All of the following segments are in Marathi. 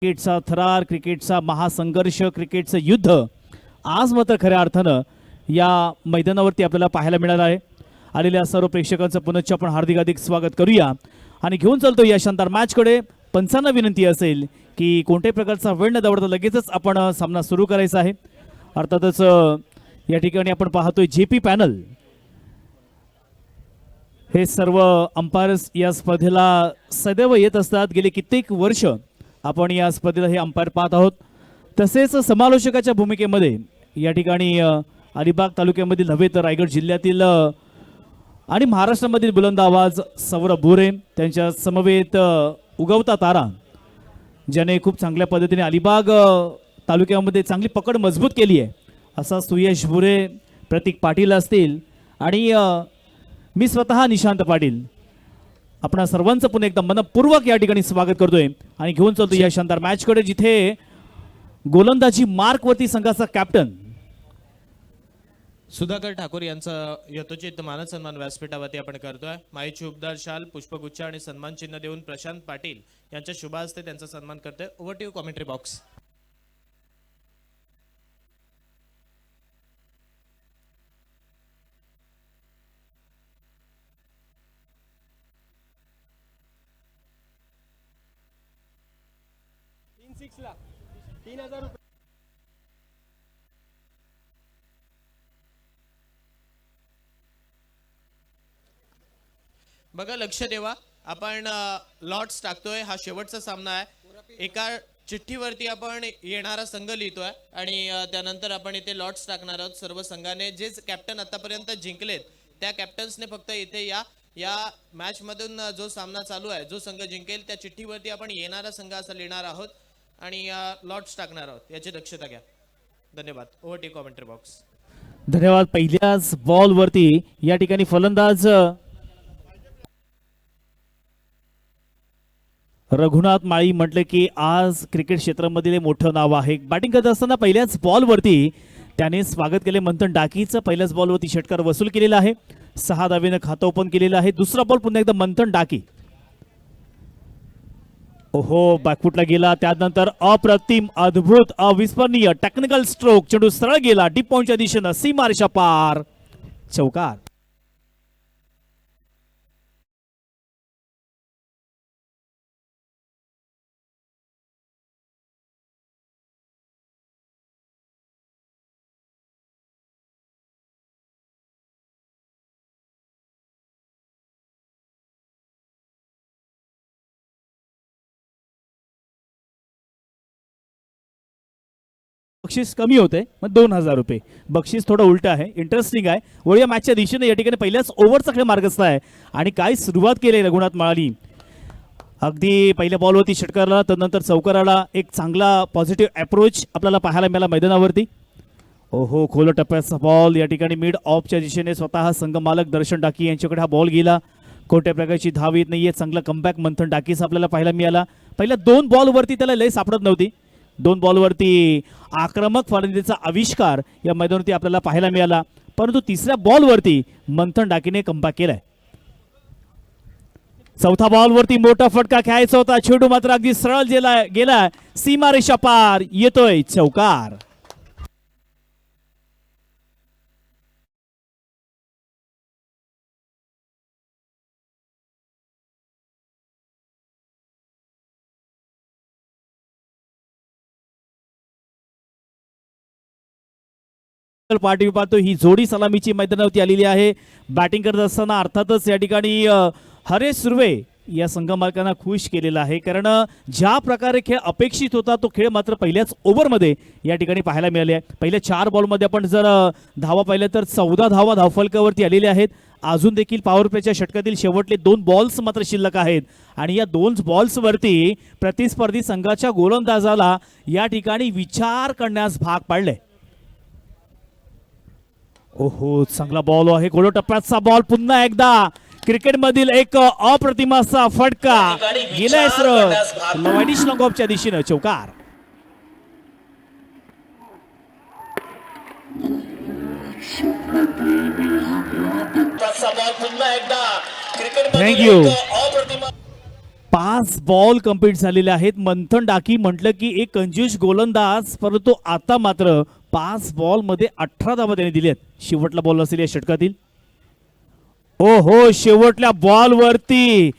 क्रिकेटचा थरार, क्रिकेटचा महासंघर्ष, क्रिकेटचं युद्ध आज मात्र खऱ्या अर्थानं या मैदानावरती आपल्याला पाहायला मिळालं आहे. आलेल्या सर्व प्रेक्षकांचं पुनश्च आपण हार्दिक स्वागत करूया आणि घेऊन चालतो या शानदार मॅचकडे. पंचांना विनंती असेल की कोणत्याही प्रकारचा वेळ न दवडता लगेचच आपण सामना सुरू करायचा आहे. अर्थातच या ठिकाणी आपण पाहतोय जेपी पॅनल, हे सर्व अंपायर्स या स्पर्धेला सदैव येत असतात. गेली कित्येक वर्ष आपण या स्पर्धेला हे अंपायर पाहत आहोत. तसेच समालोचकाच्या भूमिकेमध्ये या ठिकाणी अलिबाग तालुक्यामधील नव्हे तर रायगड जिल्ह्यातील आणि महाराष्ट्रामधील बुलंद आवाज सौरभ बोरे, त्यांच्या समवेत उगवता तारा, ज्याने खूप चांगल्या पद्धतीने अलिबाग तालुक्यामध्ये चांगली पकड मजबूत केली आहे, असा सुयश बोरे, प्रतीक पाटील असतील आणि मी स्वतः निशांत पाटील, आपण सर्वांचं पुन्हा एकदा मनपूर्वक या ठिकाणी स्वागत करतोय आणि घेऊन चालतो या शानदार मॅचकडे, जिथे गोलंदाजी मार्कवरती संघाचा कॅप्टन सुधाकर ठाकूर यांचा यथोचित मानसन्मान व्यासपीठावरती आपण करतोय. माईची उपदार शाल, पुष्पगुच्छ आणि सन्मान चिन्ह देऊन प्रशांत पाटील यांच्या शुभ हस्ते त्यांचा सन्मान करतोय. Over to you commentary box. बघा, लक्ष देवा, आपण लॉट्स टाकतोय. हा शेवटचा सामना आहे. एका चिठ्ठीवरती आपण येणारा संघ लिहितोय आणि त्यानंतर आपण इथे लॉट्स टाकणार आहोत. सर्व संघाने जे कॅप्टन आतापर्यंत जिंकलेत त्या कॅप्टन्सने फक्त इथे या मॅच मधून जो सामना चालू आहे, जो संघ जिंकेल त्या चिठ्ठीवरती आपण येणारा संघ असं लिहिणार आहोत आणि लॉट्स टाकणार आहोत. याची दक्षता घ्या. धन्यवाद. Over to commentary box. धन्यवाद. पहिल्याच बॉलवरती या ठिकाणी फलंदाज रघुनाथ माळी म्हटले की आज क्रिकेट क्षेत्रामधील मोठं नाव आहे. बॅटिंग करत असताना पहिल्याच बॉलवरती त्याने स्वागत केले मंथन डाकीचं. पहिल्याच बॉलवरती षटकार वसूल केलेला आहे. 6 धावेनं खातं ओपन केलेलं आहे. दुसरा बॉल पुन्हा एकदा मंथन डाकी, ओहो, बॅकफुटला गेला. त्यानंतर अप्रतिम, अद्भुत, अविस्मरणीय टेक्निकल स्ट्रोक, चेंडू सरळ गेला डीप पॉइंटच्या दिशेनं, सीमारेषा पार, चौकार. बक्षीस कमी होते, मग 2000 रुपये बक्षीस. थोडं उलट आहे, इंटरेस्टिंग आहे. वळूया मॅचच्या दिशेने. या ठिकाणी पहिल्याच ओव्हरचा खेळ मार्गस्थ आहे आणि काय सुरुवात केली रघुनाथ माळी. अगदी पहिल्या बॉलवरती षटकारला, त्यानंतर चौकाराला एक चांगला पॉझिटिव्ह अप्रोच आपल्याला पाहायला मिळाला मैदानावरती. ओहो, खोल टप्प्याचा बॉल या ठिकाणी मिड ऑफच्या दिशेने स्वतः संघ मालक दर्शन डाकी यांच्याकडे हा बॉल गेला. कोणत्या प्रकारची धाव येत नाहीये. चांगला कमबॅक मंथन डाकीचा आपल्याला पाहायला मिळाला. पहिल्या 2 बॉलवरती त्याला लय सापडत नव्हती. 2 बॉलवरती आक्रमक फलंदाजीचा आविष्कार या मैदानावरती आपल्याला पाहायला मिळाला, परंतु तिसऱ्या बॉलवरती मंथन डाकीने कमबॅक केलाय. चौथा बॉलवरती मोठा फटका खेळायचा होता, चेंडू मात्र अगदी सरळ गेला, सीमारेषा पार, येतोय चौकार. पार्टी पाहतो ही जोडी सलामीची मैदानावरती आलेली आहे. बॅटिंग करत असताना अर्थातच या ठिकाणी हरेश सुर्वे या संघ मालकांना खुश केलेला आहे, कारण ज्या प्रकारे खेळ अपेक्षित होता तो खेळ मात्र पहिल्याच ओव्हरमध्ये या ठिकाणी पाहायला मिळाले आहे. पहिल्या 4 बॉलमध्ये आपण जर धावा पाहिल्या तर 14 धावा धावफलकावरती आलेल्या आहेत. अजून देखील पॉवर प्लेच्या षटकातील शेवटले 2 बॉल्स मात्र शिल्लक आहेत आणि या 2 बॉल्सवरती प्रतिस्पर्धी संघाच्या गोलंदाजाला या ठिकाणी विचार करण्यास भाग पाडले. ओहो, चांगला बॉल आहे. गोल टप्प्याचा बॉल, पुन्हा एकदा क्रिकेटमधील एक अप्रतिम असा फटका गेलाय सरळ वाईडिश लॉंग ऑफच्या दिशेनं, चौकार. थँक्यू. 5 बॉल कंप्लीट झालेले आहेत. मंथन डाकी म्हटलं की एक कंजूस गोलंदाज, परंतु आता मात्र 5 बॉल मध्ये 18 धावा त्याने दिल्यात. शेवटला बॉल असेल या षटकातील. ओ हो, शेवटल्या बॉल वरती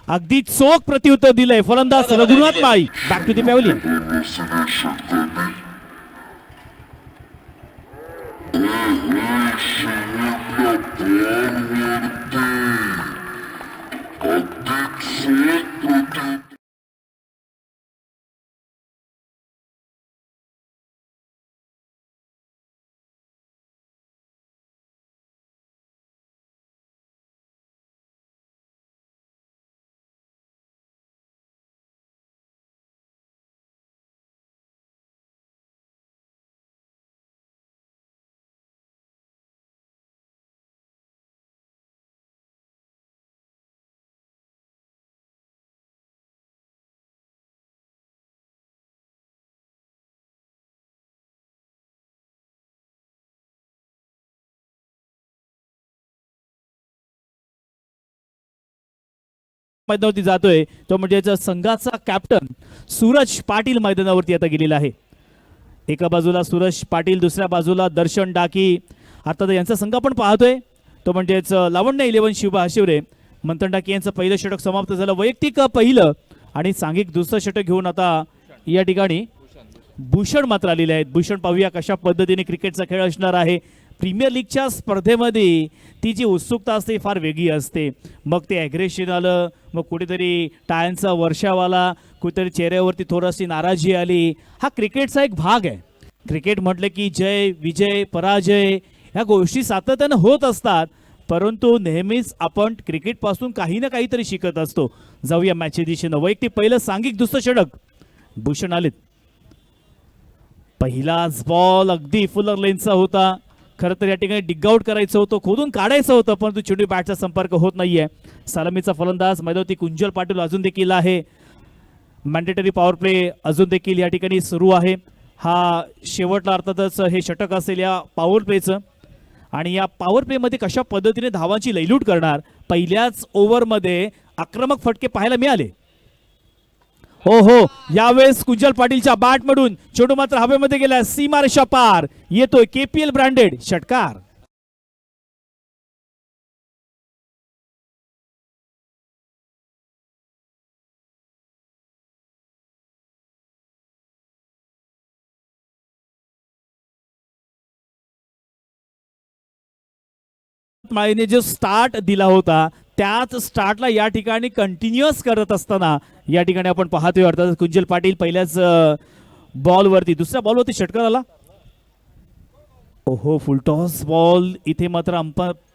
अगदी चोख प्रत्युत्तर दिलंय फलंदाज Raghunath Mali. Back to the pavilion. मैदानावरती जातोय तो म्हणजे संघाचा कॅप्टन सूरज पाटील मैदानावरती आता गेलेला आहे. एका बाजूला सूरज पाटील, दुसऱ्या बाजूला दर्शन डाकी. अर्थात यांचा संघ आपण पाहतोय तो म्हणजेच लावण्य 11 शिवबा हशिवरे. मंथन डाकी यांचं पहिलं षटक समाप्त झालं, वैयक्तिक पहिलं, आणि सांघिक दुसरं षटक घेऊन आता या ठिकाणी भूषण मात्र आलेले आहेत. भूषण पाहूया कशा पद्धतीने क्रिकेटचा खेळ असणार आहे. प्रीमियर लीगच्या स्पर्धेमध्ये ती जी उत्सुकता असते फार वेगळी असते. मग ते ॲग्रेशन आलं, मग कुठेतरी टाळ्यांचा वर्षाव आला, कुठेतरी चेहऱ्यावरती थोडीशी नाराजी आली. हा क्रिकेटचा एक भाग आहे. क्रिकेट म्हटलं की जय विजय पराजय ह्या गोष्टी सातत्यानं होत असतात, परंतु नेहमीच आपण क्रिकेटपासून काही ना काहीतरी शिकत असतो. जाऊया मॅचच्या दिशेनं. वैयक्तिक पहिलं, सांघिक दुसरं षटक. भूषण आलेत. पहिलाच बॉल अगदी फुलर लेनचा होता. खरं तर या ठिकाणी डिगआउट करायचं होतं, खोदून काढायचं होतं, परंतु चेंडू बॅटचा संपर्क होत नाहीये. सलामीचा फलंदाज मैदानावरती कुंजल पाटील अजून देखील आहे. मॅन्डेटरी पॉवर प्ले अजून देखील या ठिकाणी सुरू आहे. हा शेवटला अर्थातच हे षटक असेल या पॉवर प्लेचं. आणि या पॉवर प्लेमध्ये कशा पद्धतीने धावांची लयलूट करणार. पहिल्याच ओव्हरमध्ये आक्रमक फटके पाहायला मिळाले. हो हो, यावेळेस कुंजल पाटीलच्या बॅटमधून चेंडू मात्र हवेमध्ये गेला, सीमारेषा पार. येतोय केपीएल ब्रँडेड षटकार. माळीने जो स्टार्ट दिला होता त्याच स्टार्टला या ठिकाणी कंटिन्युअस करत असताना या ठिकाणी आपण पाहतोय. अर्थात कुंजल पाटील पहिल्याच बॉलवरती, दुसऱ्या बॉलवरती षटकार आला. ओहो, फुलटॉस बॉल. इथे मात्र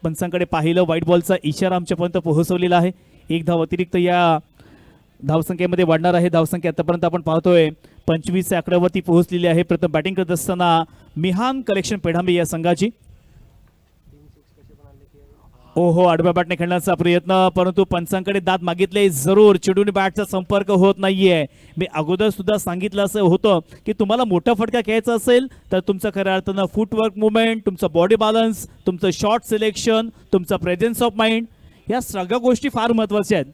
पंचांकडे पाहिलं, व्हाईट बॉलचा इशारा आमच्यापर्यंत पोहोचवलेला आहे. एक धाव अतिरिक्त या धावसंख्येमध्ये वाढणार आहे. धावसंख्या आतापर्यंत आपण पाहतोय 25 आकड्यावरती पोहोचलेली आहे. प्रथम बॅटिंग करत असताना मिहान कलेक्शन पेढांबे या संघाची. ओहो, आडव्या बॅटने खेळण्याचा प्रयत्न, परंतु पंचांकडे दाद मागितले जरूर. चेंडूने बॅटचा संपर्क होत नाहीये. मी अगोदर सुद्धा सांगितलं असं होतं की तुम्हाला मोठा फटका खेळायचा असेल तर तुमचं खऱ्या अर्थानं फुटवर्क मुवमेंट, तुमचं बॉडी बॅलन्स, तुमचं शॉट सिलेक्शन, तुमचं प्रेझेन्स ऑफ माइंड, या सगळ्या गोष्टी फार महत्त्वाच्या आहेत.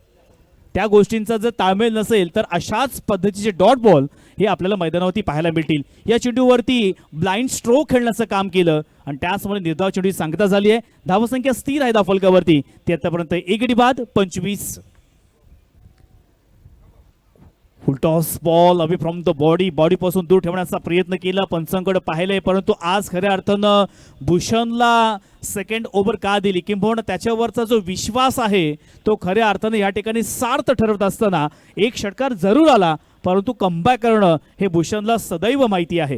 त्या गोष्टींचा जर ताळमेळ नसेल तर अशाच पद्धतीचे डॉट बॉल हे आपल्याला मैदानावरती पाहायला मिळतील. या चेंडूवरती ब्लाइंड स्ट्रोक खेळण्याचं काम केलं आणि त्याचमुळे निर्धाव चेंडू सांगता झाली आहे. धावसंख्या स्थिर आहे धावफलकावरती. ती आतापर्यंत एक गडी बाद 25. Full toss ball away from the बॉडीपासून दूर ठेवण्याचा प्रयत्न केला, पंचांकडे पाहिलंय, परंतु आज खऱ्या अर्थानं भूषणला सेकंड ओव्हर का दिली, किंबहुना त्याच्यावरचा जो विश्वास आहे तो खऱ्या अर्थानं या ठिकाणी सार्थ ठरवत असताना एक षटकार जरूर आला, परंतु कमबॅक करणं हे भूषणला सदैव माहिती आहे.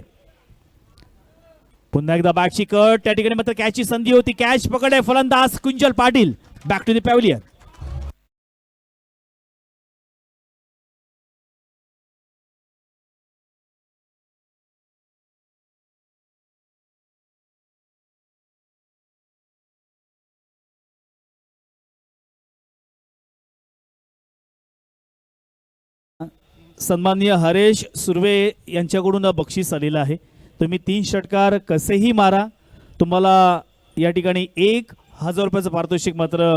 पुन्हा एकदा बॅटची कट. त्या ठिकाणी मात्र कॅचची संधी होती. कॅच पकडे फलंदाज Kunjal Patil. Back to the pavilion. सन्माननीय हरेश सुर्वे यांच्याकडून बक्षीस आलेलं आहे. तुम्ही 3 षटकार कसेही मारा, तुम्हाला या ठिकाणी 1000 रुपयाचं पारितोषिक मात्र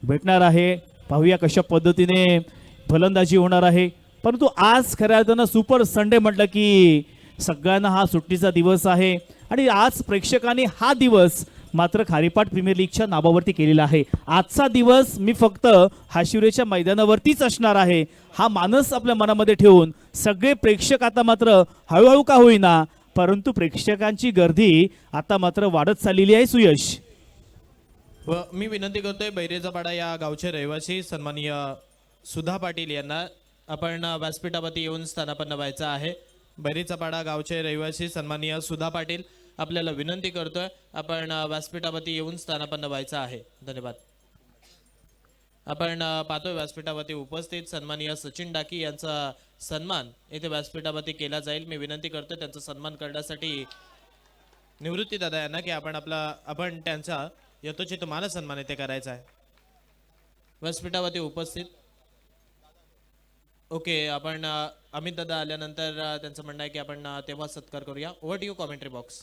भेटणार आहे. पाहूया कशा पद्धतीने फलंदाजी होणार आहे. परंतु आज खऱ्या अर्थानं सुपर संडे म्हटलं की सगळ्यांना हा सुट्टीचा दिवस आहे आणि आज प्रेक्षकांनी हा दिवस मात्र खारीपाट प्रीमियर लीगच्या नावावरती केलेला आहे. आजचा दिवस मी फक्त हाशिवरेच्या मैदानावरतीच असणार आहे हा मानस आपल्या मनामध्ये ठेवून सगळे प्रेक्षक आता मात्र हळूहळू का होईना परंतु प्रेक्षकांची गर्दी आता मात्र वाढत चाललेली आहे. सुयश, व मी विनंती करतोय बैरेजापाडा या गावचे रहिवासी सन्माननीय सुधा पाटील यांना आपण व्यासपीठावरती येऊन स्थानापन्न व्हायचं आहे. बैरेजापाडा गावचे रहिवासी सन्माननीय सुधा पाटील आपल्याला विनंती करतोय आपण व्यासपीठावरती येऊन स्थानापन्न व्हायचं आहे. धन्यवाद. आपण पाहतोय व्यासपीठावरती उपस्थित सन्माननीय सचिन डाकी यांचा सन्मान येथे व्यासपीठावरती केला जाईल. मी विनंती करतोय त्यांचा सन्मान करण्यासाठी निवृत्ती दादा यांना की आपण त्यांचा यथोचित मान सन्मान येथे करायचा आहे. व्यासपीठावरती उपस्थित ओके. आपण अमित दादा आल्यानंतर त्यांचं म्हणणं आहे की आपण तेव्हा सत्कार करूया. Over to you commentary box.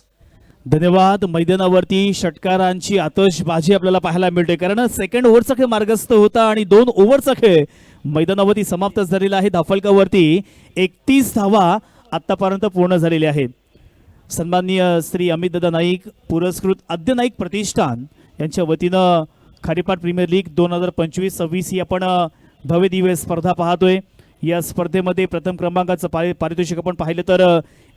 धन्यवाद. मैदानावरती षटकारांची आतषबाजी आपल्याला पाहायला मिळते कारण सेकंड ओव्हरचा खेळ मार्गस्थ होता आणि 2 ओव्हरचा खेळ मैदानावरती समाप्त झालेला आहे. धाफलकावरती 31 धावा आतापर्यंत पूर्ण झालेल्या आहेत. सन्माननीय श्री अमितदादा नाईक पुरस्कृत आद्य नाईक प्रतिष्ठान यांच्या वतीनं खारीपाट प्रीमियर लीग 2025-26 ही आपण भव्य दिव्य स्पर्धा पाहतोय. या स्पर्धेमध्ये प्रथम क्रमांकाचं पारितोषिक आपण पाहिलं तर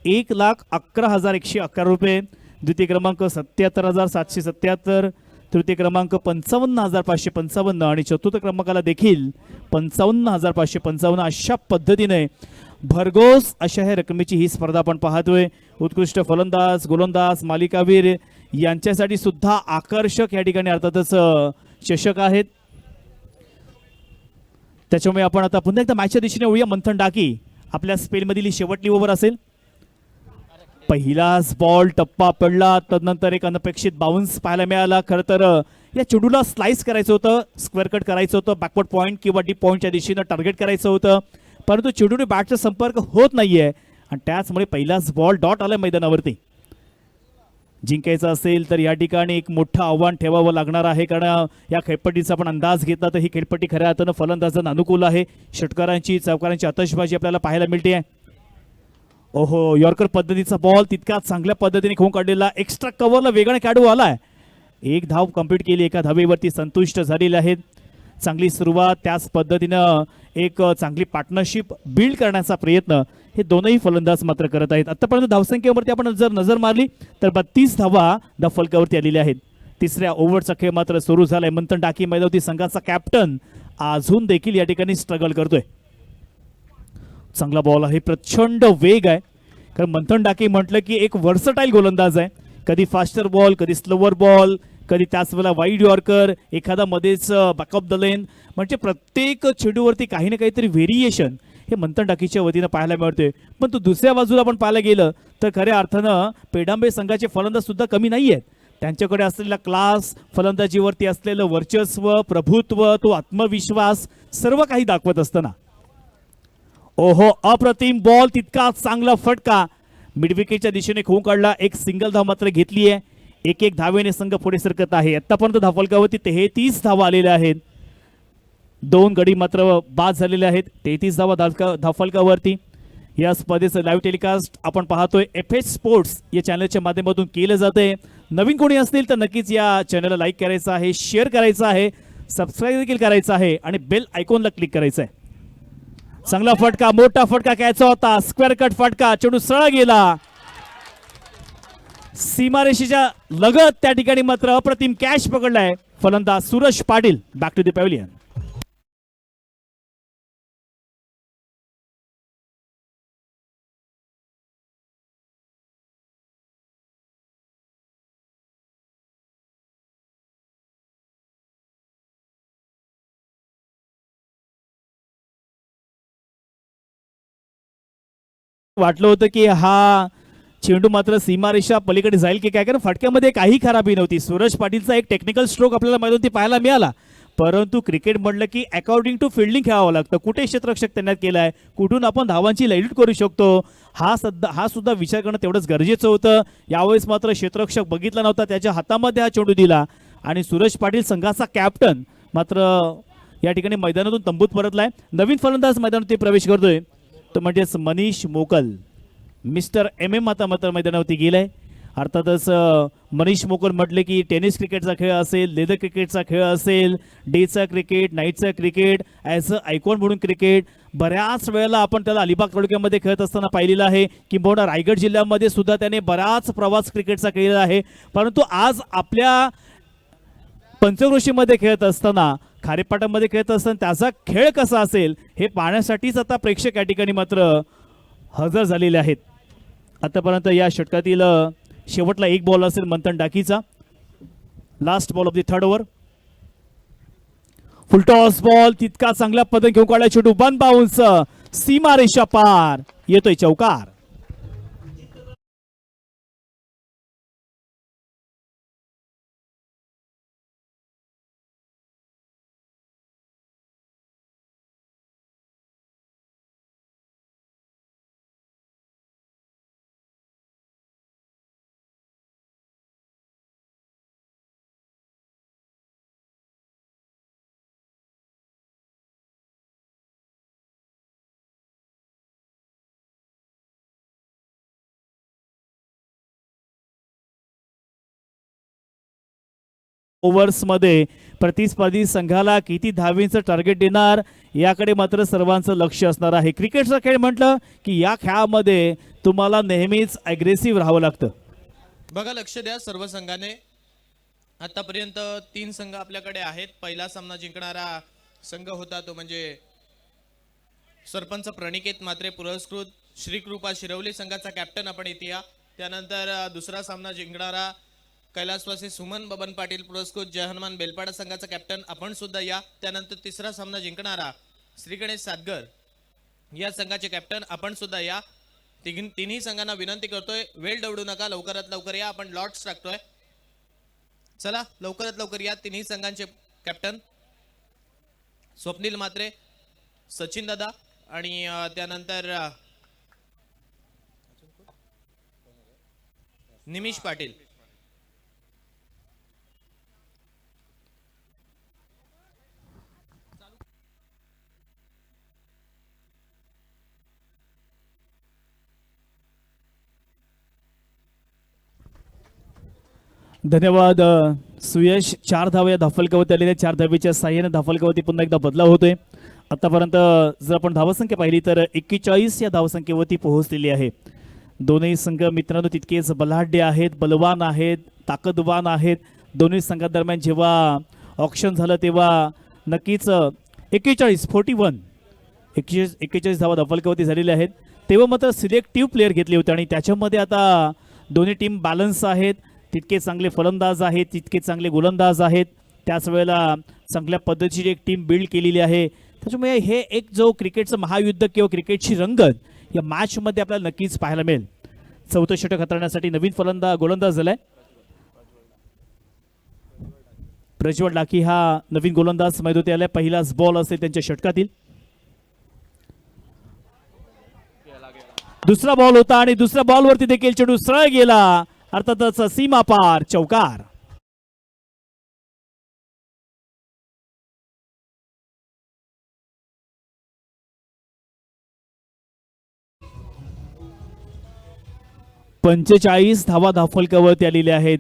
1,11,111 रुपये, द्वितीय क्रमांक 77,777, तृतीय क्रमांक 55,555 आणि चतुर्थ क्रमांकाला देखील 55,555 अशा पद्धतीने भरघोस अशा ह्या रकमेची ही स्पर्धा आपण पाहतोय. उत्कृष्ट फलंदाज, गोलंदाज, मालिकावीर यांच्यासाठी सुद्धा आकर्षक या ठिकाणी अर्थातच चषक आहेत. त्याच्यामुळे आपण आता पुन्हा एकदा मॅचच्या दिशेने वळूया. मंथन डाकी आपल्या स्पेलमधील ही शेवटली ओव्हर असेल. पहिलाच बॉल टप्पा पडला, तदनंतर एक अनपेक्षित बाउन्स पाहायला मिळाला. खरं तर या चेंडूला स्लाइस करायचं होतं, स्क्वेअर कट करायचं होतं, बॅकवर्ड पॉईंट किंवा डीप पॉईंटच्या दिशेनं टार्गेट करायचं होतं परंतु चेंडूने बॅटचा संपर्क होत नाहीये आणि त्याचमुळे पहिलाच बॉल डॉट आला मैदानावरती. जिंकायचं असेल तर या ठिकाणी एक मोठं आव्हान ठेवावं लागणार आहे कारण या खेळपट्टीचा आपण अंदाज घेतला तर ही खेळपट्टी खऱ्या अर्थानं फलंदाजांना अनुकूल आहे. षटकारांची चौकारांची आतषबाजी आपल्याला पाहायला मिळते. ओहो, यॉर्कर पद्धतीचा बॉल तितका चांगल्या पद्धतीने खेळून काढलेला. एक्स्ट्रा कव्हरला वेगाने खेळाडू आलाय. 1 धाव कंप्लीट केली, 1 धावेवरती संतुष्ट झालेले आहेत. चांगली सुरुवात, त्याच पद्धतीनं एक चांगली पार्टनरशिप बिल्ड करण्याचा प्रयत्न हे दोनही फलंदाज मात्र करत आहेत. आतापर्यंत धावसंख्येवरती आपण जर नजर मारली तर 32 धावा धाफलकावरती आलेल्या आहेत. तिसऱ्या ओव्हरचा खेळ मात्र सुरू झालाय. मंथन डाकी मैदावती संघाचा कॅप्टन अजून देखील या ठिकाणी स्ट्रगल करतोय. चांगला बॉल आहे, प्रचंड वेग आहे कारण मंथन डाकी म्हटलं की एक वर्सटाईल गोलंदाज आहे. कधी फास्टर बॉल, कधी स्लोवर बॉल, कधी त्याच वेळेला वाईड यॉर्कर, एखादा मध्येच बॅकअप द लेन, म्हणजे प्रत्येक चेंडूवरती काही ना काहीतरी व्हेरिएशन हे मंथन डाकीच्या वतीनं पाहायला मिळते. पण तो दुसऱ्या बाजूला आपण पाहायला गेलं तर खऱ्या अर्थानं पेडांबे संघाचे फलंदाज सुद्धा कमी नाही आहेत. त्यांच्याकडे असलेला क्लास, फलंदाजीवरती असलेलं वर्चस्व, प्रभुत्व, तो आत्मविश्वास सर्व काही दाखवत असताना ओहो, अप्रतिम बॉल, तितका चांगला फटका मिडविकेटच्या दिशेने खेळून काढला. एक सिंगल धाव मात्र घेतली आहे. 1-1 धावेने संघ पुढे सरकत आहे. आतापर्यंत धाफलकावरती 33 धावा आलेल्या आहेत. 2 गडी मात्र बाद झालेले आहेत. 33 धावा धाफलकावरती. या स्पर्धेचं लाईव्ह टेलिकास्ट आपण पाहतोय FH स्पोर्ट्स या चॅनलच्या माध्यमातून केलं जाते. नवीन कोणी असतील तर नक्कीच या चॅनलला लाईक करायचं आहे, शेअर करायचं आहे, सबस्क्राईब देखील करायचं आहे आणि बेल आयकॉनला क्लिक करायचं आहे. चांगला फटका, मोठा फटका घ्यायचा होता, स्क्वेअर कट फटका, चेंडू सरळ गेला सीमारेषेच्या लगत. त्या ठिकाणी मात्र अप्रतिम कॅच पकडलाय फलंदाज Suresh Patil. Back to the pavilion. वाटलं होतं की हा चेंडू मात्र सीमारेषा पलीकडे जाईल की काय, कारण फटक्यामध्ये काही खराबी नव्हती. सूरज पाटीलचा एक टेक्निकल स्ट्रोक आपल्याला मैदानावरती पाहायला मिळाला परंतु क्रिकेट म्हटलं की अकॉर्डिंग टू फिल्डिंग खेळावं लागतं. कुठे क्षेत्ररक्षक तैनात केलाय, कुठून आपण धावांची लढत करू शकतो, हा सुद्धा विचार करणं तेवढंच गरजेचं होतं. यावेळेस मात्र क्षेत्ररक्षक बघितला नव्हता, त्याच्या हातामध्ये हा चेंडू दिला आणि सूरज पाटील संघाचा कॅप्टन मात्र या ठिकाणी मैदानातून तंबूत परतलाय. नवीन फलंदाज मैदानावरती प्रवेश करतोय तो म्हणजेच मनीष मोकल. मिस्टर MM आता मात्र मैदानावरती गेलाय. अर्थातच मनीष मोकल म्हटले की टेनिस क्रिकेटचा खेळ असेल, लेदर क्रिकेटचा खेळ असेल, डेचा क्रिकेट, नाईटचा क्रिकेट, ॲज अ आयकॉन म्हणून क्रिकेट बऱ्याच वेळेला आपण त्याला अलिबाग तालुक्यामध्ये खेळत असताना पाहिलेलं आहे. किंबहुना रायगड जिल्ह्यामध्ये सुद्धा त्याने बराच प्रवास क्रिकेटचा केलेला आहे. परंतु आज आपल्या पंचक्रोशीमध्ये खेळत असताना, खारेपाटामध्ये खेळत असताना त्याचा खेळ कसा असेल हे पाहण्यासाठीच आता प्रेक्षक या ठिकाणी मात्र हजर झालेले आहेत. आतापर्यंत या षटकातील शेवटला एक बॉल असेल मंथन डाकीचा. Last ball of the third over. Full toss ball तितका चांगल्या पद्धतीने घेऊन काढला चेंडू. वन बाउन्स, सीमा रेषा पार, येतोय चौकार. ओव्हर्समध्ये प्रतिस्पर्धी संघाला किती धावींचं टार्गेट देणार याकडे मात्र सर्वांचं लक्ष असणार आहे. क्रिकेटचा खेळ म्हटलं की या खेळामध्ये तुम्हाला नेहमीच अग्रेसिव्ह राहावं लागतं. बघा, लक्ष द्या सर्व संघाने. आतापर्यंत 3 संघ आपल्याकडे आहेत. पहिला सामना जिंकणारा संघ होता तो म्हणजे सरपंच प्रणिकेत मात्रे पुरस्कृत श्रीकृपा शिरवली संघाचा कॅप्टन आपण इथे या. त्यानंतर दुसरा सामना जिंकणारा कैलासवासी सुमन बबन पाटील पुरस्कृत जय हनुमान बेलपाडा संघाचा कॅप्टन आपण सुद्धा या. त्यानंतर तिसरा सामना जिंकणारा श्री गणेश सातगर या संघाचे कॅप्टन आपण सुद्धा या. तिन्ही संघांना विनंती करतोय, वेळ दवडू नका, लवकरात लवकर या. आपण लॉट्स टाकतोय. चला लवकरात लवकर या. तिन्ही संघांचे कॅप्टन स्वप्नील मात्रे, सचिन दादा आणि त्यानंतर निमिष पाटील. धन्यवाद सुयश. 4 धावा या धाफलकावरती आलेल्या. 4 धावेच्या साह्याने धाफलकावरती पुन्हा एकदा बदलाव होतोय. आतापर्यंत जर आपण धावसंख्या पाहिली तर 41 या धावसंख्येवरती पोहोचलेली आहे. दोन्ही संघ मित्रांनो तितकेच बलाढ्य आहेत, बलवान आहेत, ताकदवान आहेत. दोन्ही संघादरम्यान जेव्हा ऑक्शन झालं तेव्हा नक्कीच 41 धावा धाफलकावरती झालेल्या आहेत. तेव्हा मात्र सिलेक्टिव्ह प्लेअर घेतले होते आणि त्याच्यामध्ये आता दोन्ही टीम बॅलन्स आहेत. तितके चांगले फलंदाज आहेत, तितके चांगले गोलंदाज आहेत. त्याच वेळेला चांगल्या पद्धतीची एक टीम बिल्ड केलेली आहे. त्याच्यामुळे हे एक जो क्रिकेटचं महायुद्ध किंवा क्रिकेटची रंगत या मॅचमध्ये आपल्याला नक्कीच पाहायला मिळेल. 4थं षटक हाताळण्यासाठी नवीन गोलंदाज झालाय. प्रज्वल डाकी हा नवीन गोलंदाज मैदानात आलाय. पहिलाच बॉल असेल त्यांच्या षटकातील. दुसरा बॉल होता आणि दुसऱ्या बॉलवरती देखील चेंडू सरळ गेला. अर्थातच सीमा पार, चौकार. पंचेचाळीस धावा धाफलकावरती आलेल्या आहेत.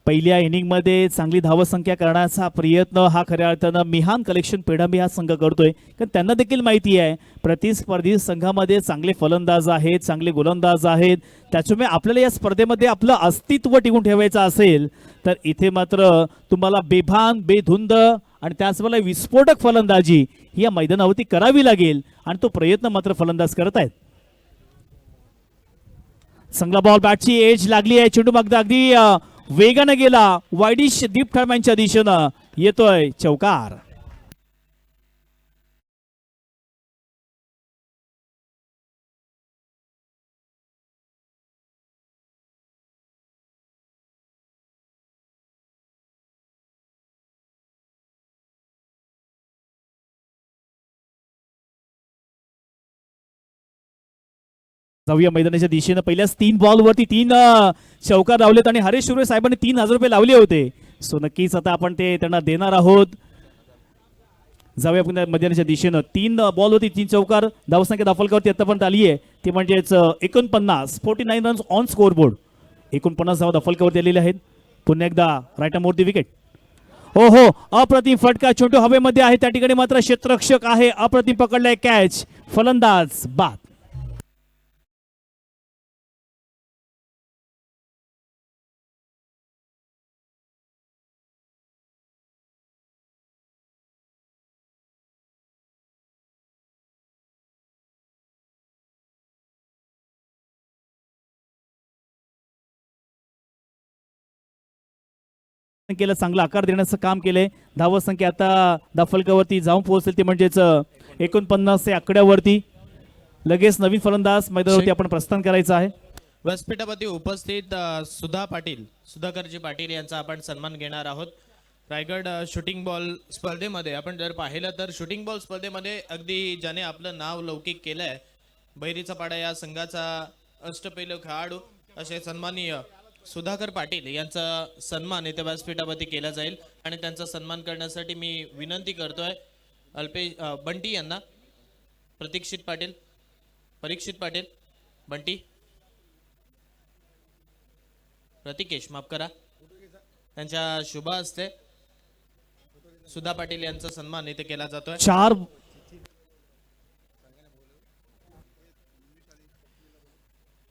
पहिल्या इनिंगमध्ये चांगली धावसंख्या करण्याचा प्रयत्न हा खऱ्या अर्थानं मिहान कलेक्शन पेडांबी हा संघ करतोय. कारण त्यांना देखील माहिती आहे प्रतिस्पर्धी संघामध्ये चांगले फलंदाज आहेत, चांगले गोलंदाज आहेत. त्याच्यामुळे आपल्याला या स्पर्धेमध्ये आपलं अस्तित्व टिकून ठेवायचं असेल तर इथे मात्र तुम्हाला बेभान, बेधुंद आणि त्याचवेळेला विस्फोटक फलंदाजी ही या मैदानावरती करावी लागेल आणि तो प्रयत्न मात्र फलंदाज करत आहेत. चांगला बॉल, बॅटची एज लागली आहे. चेंडू अगदी वेगानं गेला. वाईडिश दीप ठरम्यांच्या दिशेनं येतोय चौकार. जाऊया मैदानाच्या दिशेनं. पहिल्याच 3 बॉलवरती 3 चौकार लावलेत आणि हरेश सुरे साहेबांनी 3,000 रुपये लावले होते. सो नक्कीच आता आपण ते त्यांना देणार आहोत. जाऊया पुन्हा मैदानाच्या दिशेनं 3 बॉल होती 3 चौकार धावसंख्या दाफलकावरती आतापर्यंत आली आहे ती म्हणजेच 49 रन्स ऑन स्कोर बोर्ड 49 धावा दाफलकावरती आलेल्या आहेत. पुन्हा एकदा राईट मोरती विकेट. हो हो अप्रतिम फटका छोटू हवेमध्ये आहे त्या ठिकाणी मात्र क्षेत्ररक्षक आहे अप्रतिम पकडलाय कॅच फलंदाज बाद. संख्येला चांगला आकार देण्याचं काम केलंय. धावत संख्या आता दाफलकावरती जाऊन पोहोचेल ती म्हणजेच 49 या आकड्यावरती. लगेच नवीन फलंदाज मैदानावरती आपण प्रस्थान करायचं आहे. व्यासपीठावरती उपस्थित सुधा पाटील सुधाकरजी पाटील यांचा आपण सन्मान घेणार आहोत. रायगड शूटिंग बॉल स्पर्धेमध्ये आपण जर पाहिलं तर शूटिंग बॉल स्पर्धेमध्ये अगदी ज्याने आपलं नाव लौकिक केलंय बहिरीचा पाडा या संघाचा अष्टपैलू खेळाडू असे सन्माननीय सुधाकर पाटील यांचा सन्मान येत्या व्यासपीठावरती केला जाईल आणि त्यांचा सन्मान करण्यासाठी मी विनंती करतोय बंटी यांना. परीक्षित पाटील बंटी प्रतिकेश माफ करा त्यांच्या शुभ हस्ते सुधा पाटील यांचा सन्मान इथे केला जातोय. 4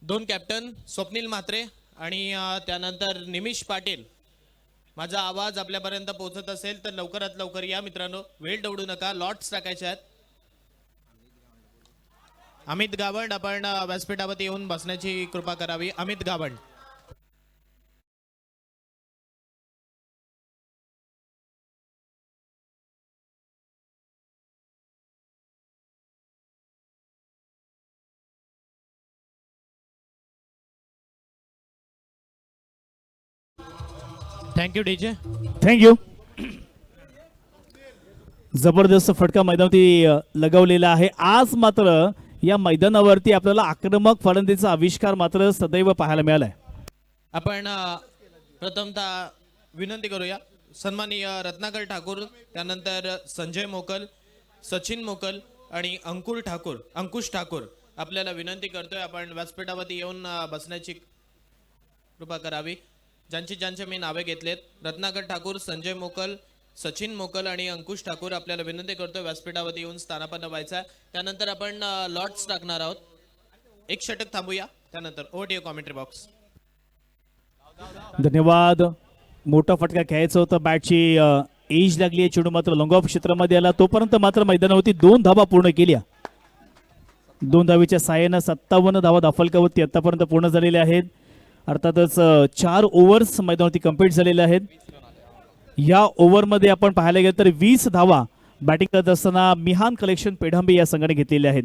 दोन कॅप्टन स्वप्नील म्हात्रे आणि त्यानंतर निमिष पाटील. माझा आवाज आपल्यापर्यंत पोहोचत असेल तर लवकरात लवकर या मित्रांनो, वेळ दवडू नका. लॉट्स टाकायचे आहेत. अमित गावंड आपण व्यासपीठावरती येऊन बसण्याची कृपा करावी. Amit Gawand. Thank you DJ. Thank you. जबरदस्त फटका मैदानावरती लगावलेला आहे. आज मात्र या मैदानावरती आपल्याला आक्रमक फलंदाजीचा आविष्कार मात्र सदैव पाहायला मिळालाय. आपण प्रथमतः विनंती करूया सन्माननीय रत्नाकर ठाकूर, त्यानंतर संजय मोकल, सचिन मोकल आणि अंकुश ठाकूर आपल्याला विनंती करतोय आपण व्यासपीठावरती येऊन बसण्याची कृपा करावी. ज्यांचे मी नावे घेतलेत रत्नाकर ठाकूर, संजय मोकल, सचिन मोकल आणि अंकुश ठाकूर आपल्याला विनंती करतोय व्यासपीठावरती येऊन स्थानापन्न व्हायचा. त्यानंतर आपण लॉट्स टाकणार आहोत. एक षटक थांबूया त्यानंतर ओव्हर टू कॉमेंट्री बॉक्स. धन्यवाद. मोठा फटका घ्यायचा होता. बॅटची एज लागली आहे. चेंडू मात्र लॉंग ऑफ क्षेत्रामध्ये आला. तोपर्यंत मात्र मैदानावरती 2 धावा पूर्ण केल्या. 2 धावेच्या साहाय्यानं 57 धावा दाफलकावरती आतापर्यंत पूर्ण झालेल्या आहेत. अर्थातच 4 ओव्हर्स मैदानावरती कंप्लीट झालेले आहेत. या ओव्हरमध्ये आपण पाहायला गेलं तर 20 धावा बॅटिंग करत असताना मिहान कलेक्शन पेढांबे या संघाने घेतलेल्या आहेत.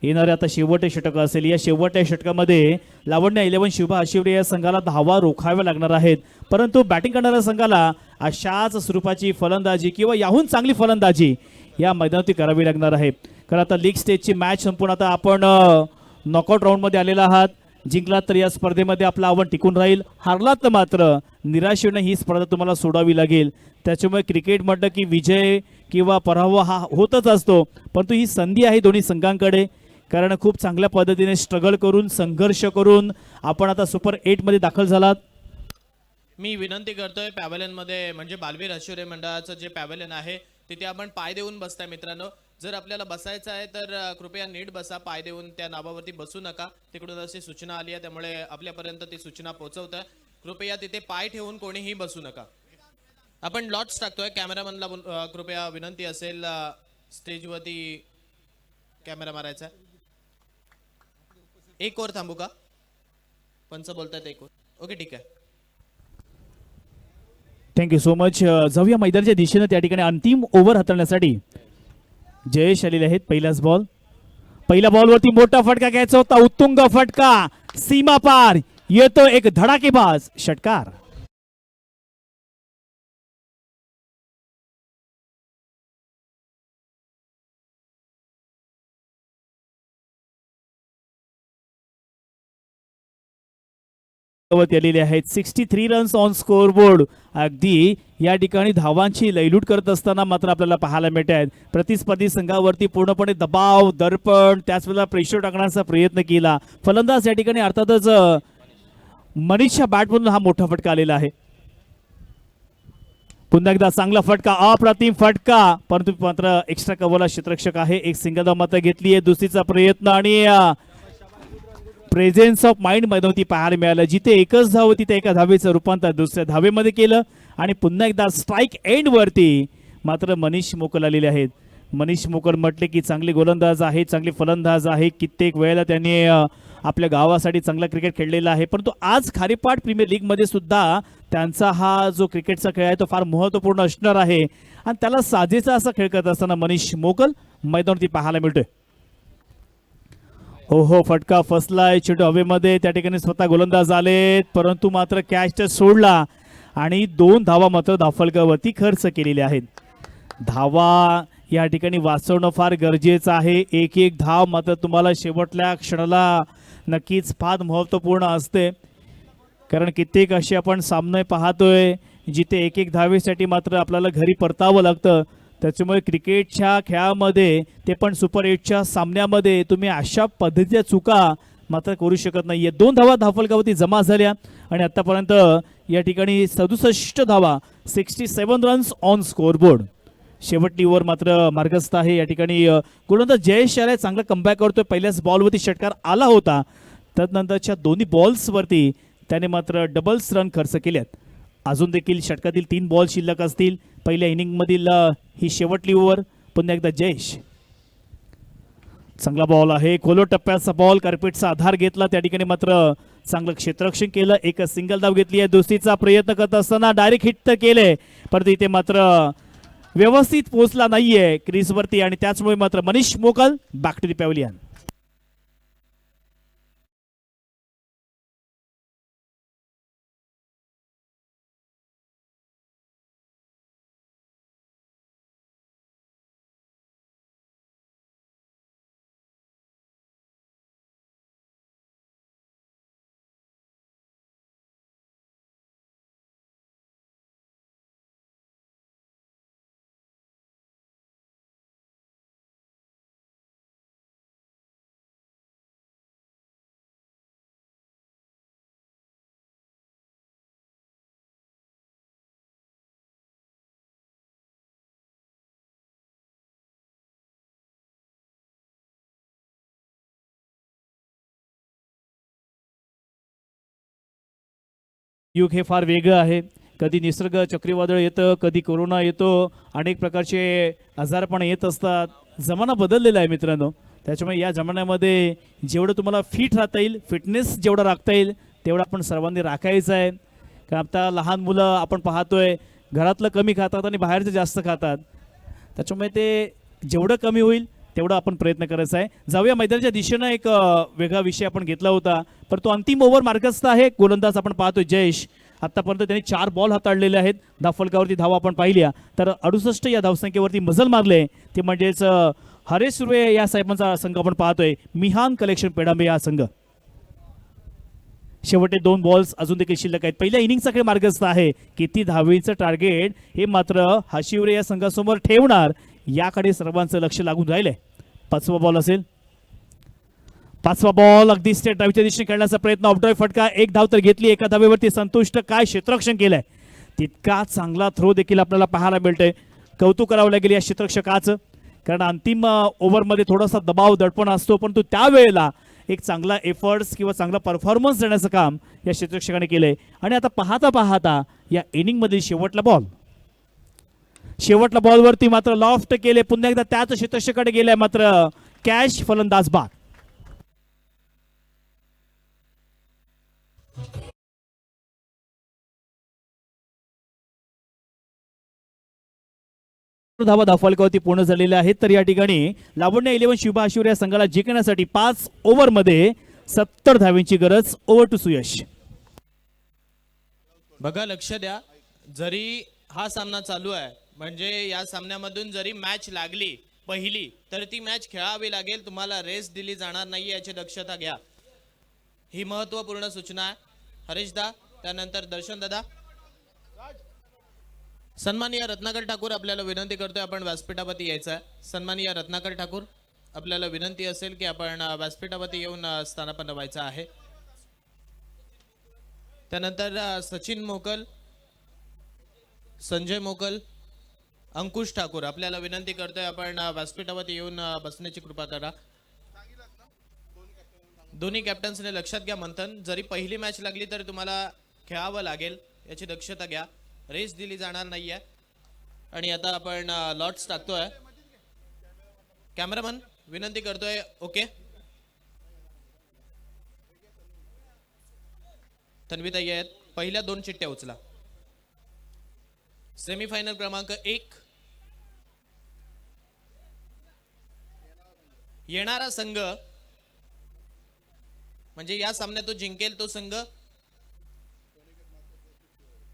येणारे आता शेवटचे षटक असेल. या शेवटच्या षटकामध्ये लावण्य 11 शुभ आशिवरे या संघाला धावा रोखाव्या लागणार आहेत. परंतु बॅटिंग करणाऱ्या संघाला अशाच स्वरूपाची फलंदाजी किंवा याहून चांगली फलंदाजी या मैदानावरती करावी लागणार आहे. कारण आता लीग स्टेजची मॅच संपूर्ण आता आपण नॉकआउट राऊंडमध्ये आलेला आहात. जिंकलात तर या स्पर्धेमध्ये आपलं आव्हान टिकून राहील. हारलात तर मात्र निराशेने ही स्पर्धा तुम्हाला सोडावी लागेल. त्याच्यामुळे क्रिकेट म्हटलं की विजय किंवा पराभव हा होतच असतो, परंतु ही संधी आहे दोन्ही संघांकडे. कारण खूप चांगल्या पद्धतीने स्ट्रगल करून संघर्ष करून आपण आता सुपर 8 मध्ये दाखल झालात. मी विनंती करतोय पॅव्हलियन मध्ये म्हणजे बालवीर आशिवरे मंडळाचं जे पॅव्हलियन आहे तिथे आपण पाय देऊन बसताय मित्रांनो. जर आपल्याला बसायचं आहे तर कृपया नीट बसा. पाय देऊन त्या नावावरती बसू नका. तिकडून अशी सूचना आली आहे त्यामुळे आपल्यापर्यंत ती सूचना पोहोचवतोय. कृपया तिथे पाय ठेवून कोणीही बसू नका. आपण लॉट्स टाकतोय. कॅमेरामनला कृपया विनंती असेल स्टेजवरती कॅमेरा मारायचा. एक ओव्हर थांबू का? पंच बोलतायत एक ओव्हर. ओके ठीक आहे. Thank you so much. जाऊया मैदानाच्या दिशेनं. त्या ठिकाणी अंतिम ओव्हर हाताळण्यासाठी जयेश आलेले आहेत. पहिल्या बॉलवरती मोठा फटका घ्यायचा होता. उत्तुंग फटका सीमा पार येतो एक धडाकेबाज षटकार. वरती आलेले आहेत. 63 रन्स ऑन स्कोर बोर्ड. अगदी या ठिकाणी धावांची लयलूट करत असताना मात्र आपल्याला पाहायला मिळत आहेत. प्रतिस्पर्धी संघावरती पूर्णपणे दबाव, दर्पण, त्याच वेळेला प्रेशर टाकण्याचा प्रयत्न केला. फलंदाज या ठिकाणी अर्थातच मनीषच्या बॅटमधून हा मोठा फटका आलेला आहे. पुन्हा एकदा चांगला फटका, अप्रतिम फटका, परंतु मात्र एक्स्ट्रा कव्हरला क्षेत्ररक्षक आहे. एक सिंगल धाव मात्र घेतली आहे. दुसरीचा प्रयत्न आणि प्रेझेन्स ऑफ माइंड मैदानावरती पाहायला मिळालं. जिथे एकच धाव तिथे एका धावेचं रूपांतर दुसऱ्या धावेमध्ये केलं आणि पुन्हा एकदा स्ट्राईक एंड वरती मात्र मनीष मोकल आलेले आहेत. मनीष मोकल म्हटले की चांगले गोलंदाज आहे, चांगले फलंदाज आहे. कित्येक वेळेला त्यांनी आपल्या गावासाठी चांगला क्रिकेट खेळलेला आहे. परंतु आज खारेपाट प्रीमियर लीग मध्ये सुद्धा त्यांचा हा जो क्रिकेटचा खेळ आहे तो फार महत्त्वपूर्ण असणार आहे आणि त्याला साजेसा असा खेळ करत असताना मनीष मोकल मैदानावरती पाहायला मिळतोय. हो फटका फसलाय. चेंडू हवेमध्ये, त्या ठिकाणी स्वतः गोलंदाज आलेत परंतु मात्र कॅच टच सोडला आणि 2 धावा मात्र धावफलकावरती खर्च केलेल्या आहेत. धावा या ठिकाणी वाचवणं फार गरजेचं आहे. एक धाव मात्र तुम्हाला शेवटल्या क्षणाला नक्कीच फार महत्त्वपूर्ण असते, कारण कित्येक असे आपण सामने पाहतोय जिथे एक धावेसाठी मात्र आपल्याला घरी परतावं लागतं. त्याच्यामुळे क्रिकेटच्या खेळामध्ये ते पण सुपर 8च्या सामन्यामध्ये तुम्ही अशा पद्धतीच्या चुका मात्र करू शकत नाहीये. 2 धावा धावफलकावरती जमा झाल्या आणि आतापर्यंत या ठिकाणी 67 धावा, 67 रन्स ऑन स्कोरबोर्ड. शेवटची ओव्हर मात्र मार्गस्थ आहे. या ठिकाणी गोलंदाज जयेश याला चांगला कमबॅक करतोय. पहिल्याच बॉलवरती षटकार आला होता, त्यानंतरच्या दोन्ही बॉल्सवरती त्याने मात्र डबल्स रन खर्च केल्यात. अजून देखील षटकातील 3 बॉल शिल्लक असतील. पहिल्या इनिंगमधील ही शेवटली ओव्हर. पुन्हा एकदा जयेश, चांगला बॉल आहे, खोलो टप्प्याचा बॉल, कार्पेटचा आधार घेतला, त्या ठिकाणी मात्र चांगलं क्षेत्ररक्षण केलं. एक सिंगल धाव घेतली आहे. दुसरीचा प्रयत्न करत असताना डायरेक्ट हिट तर केले, परंतु इथे मात्र व्यवस्थित पोहोचला नाहीये क्रीजवरती आणि त्याचमुळे मात्र मनीष मोकल बॅक टू द पॅव्हलियन. युग हे फार वेगळं आहे. कधी निसर्ग चक्रीवादळ येतं, कधी कोरोना येतो, अनेक प्रकारचे आजारपण येत असतात. जमाना बदललेला आहे मित्रांनो. त्याच्यामुळे या जमान्यामध्ये जेवढं तुम्हाला फिट राहता येईल, फिटनेस जेवढं राखता येईल तेवढं आपण सर्वांनी राखायचं आहे. कारण आता लहान मुलं आपण पाहतोय घरातलं कमी खातात आणि बाहेरचं जास्त खातात. त्याच्यामुळे ते जेवढं कमी होईल तेवढा आपण प्रयत्न करायचा आहे. जाऊया मैदानाच्या दिशेनं. एक वेगळा विषय आपण घेतला होता, परंतु अंतिम ओव्हर मार्गस्थ आहे. गोलंदाज आपण पाहतोय जयेश. आतापर्यंत त्यांनी 4 बॉल हाताळलेले आहेत. धावफलकावरती धावा आपण पाहिल्या तर 68 या धावसंख्येवरती मजल मारले. ते म्हणजेच हरेश सुर्वे या साहेबांचा संघ आपण पाहतोय. मिहान कलेक्शन पेडांबे हा संघ. शेवटचे 2 बॉल्स अजून देखील शिल्लक आहेत. पहिल्या इनिंगचा खेळ मार्गस्थ आहे. किती धावेचं टार्गेट हे मात्र हाशिवरे या संघासमोर ठेवणार याकडे सर्वांचं लक्ष लागून राहिलंय. 5वा बॉल असेल. 5वा बॉल अगदी स्टेट ड्राईव्हच्या दिशेने खेळण्याचा प्रयत्न. ऑफड्राईव्ह फटका. 1 धाव तर घेतली. एका धावेवरती संतुष्ट. काय क्षेत्ररक्षण केलंय. तितका चांगला थ्रो देखील आपल्याला पाहायला मिळतंय. कौतुक करावं लागेल या क्षेत्ररक्षकाचं, कारण अंतिम ओव्हरमध्ये थोडासा दबाव दडपण असतो, परंतु त्यावेळेला एक चांगला एफर्ट्स किंवा चांगला परफॉर्मन्स देण्याचं काम या क्षेत्ररक्षकाने केलंय. आणि आता पाहता पाहता या इनिंगमधील शेवटला बॉलवरती मात्र लॉफ्ट केले. पुन्हा एकदा त्याच क्षेत्ररक्षकाकडे गेलाय, मात्र कॅच फलंदाज बाद. धावा धावफलकावरती पूर्ण झालेल्या आहेत. तर या ठिकाणी लावण्य 11 शिवबा आशिवरे या संघाला जिंकण्यासाठी 5 ओव्हरमध्ये 70 धावांची गरज. Over to Suyash. बघा, लक्ष द्या, जरी हा सामना चालू आहे म्हणजे या सामन्यामधून जरी मॅच लागली पहिली तर ती मॅच खेळावी लागेल. तुम्हाला रेस्ट दिली जाणार नाही याची दक्षता घ्या. ही महत्त्वपूर्ण सूचना आहे. हरीशदा, त्यानंतर दर्शन दादा. सन्माननीय रत्नाकर ठाकूर आपल्याला विनंती करतोय आपण व्यासपीठावरती यायचं आहे. सन्माननीय रत्नाकर ठाकूर आपल्याला विनंती असेल की आपण व्यासपीठावरती येऊन स्थानापन्न व्हायचं आहे. त्यानंतर सचिन मोकल, संजय मोकल, अंकुश ठाकूर आपल्याला विनंती करतोय आपण व्यासपीठावरती येऊन बसण्याची कृपा करा. दोन्ही कॅप्टन्सने लक्षात घ्या मंथन, जरी पहिली मॅच लागली तरी तुम्हाला खेळावं लागेल याची दक्षता घ्या. रेस दिली जाणार नाहीये. आणि आता आपण लॉट्स टाकतोय. कॅमेरामन विनंती करतोय. ओके तन्वीताई आहेत, पहिल्या 2 चिठ्ठ्या उचला. सेमीफायनल क्रमांक 1 येणारा संघ म्हणजे या सामन्यात तो जिंकेल तो संघ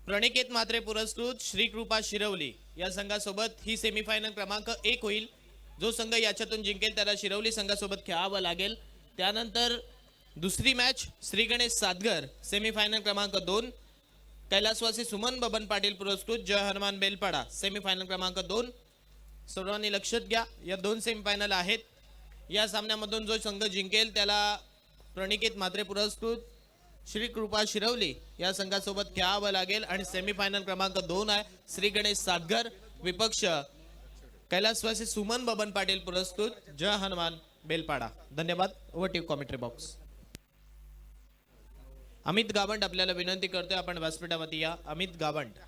प्रणिकेत म्हात्रे पुरस्कृत श्रीकृपा शिरवली या संघासोबत ही सेमीफायनल क्रमांक 1 होईल. जो संघ याच्यातून जिंकेल त्याला शिरवली संघासोबत खेळावं लागेल. त्यानंतर दुसरी मॅच श्री गणेश सादगर सेमीफायनल क्रमांक 2 कैलासवासी सुमन बबन पाटील पुरस्कृत जय हनुमान बेलपाडा सेमीफायनल क्रमांक 2. सर्वांनी लक्षात घ्या या 2 सेमीफायनल आहेत. या सामन्यामधून जो संघ जिंकेल त्याला प्रणिकेत म्हात्रे पुरस्कृत श्री कृपा शिरवली या संघासोबत खेळावं लागेल. आणि सेमीफायनल क्रमांक 2 आहे श्री गणेश सादगर विपक्ष कैलासवासी सुमन बबन पाटील पुरस्कृत जय हनुमान बेलपाडा. धन्यवाद. Over to commentary box. Amit Gavand आपल्याला विनंती करतोय आपण व्यासपीठावरती या. अमित गावंड.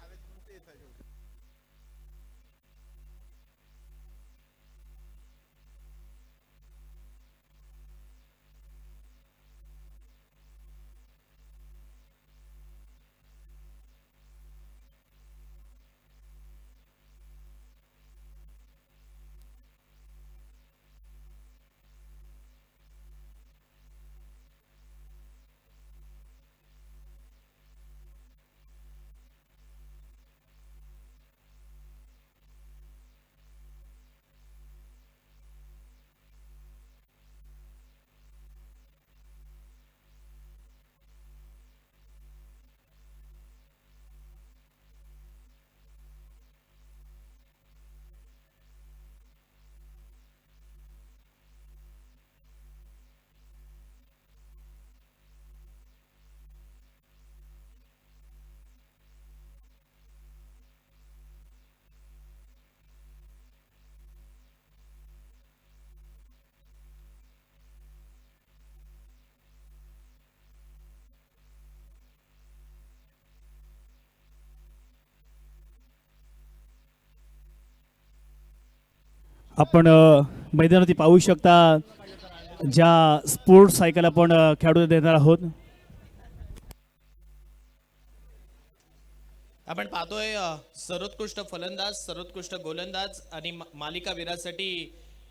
आपण मैदानावरती पाहू शकता ज्या स्पोर्ट्स सायकल आपण खेळाडू देणार आहोत. आपण पाहतोय सर्वोत्कृष्ट फलंदाज, सर्वोत्कृष्ट गोलंदाज आणि मालिका वीरासाठी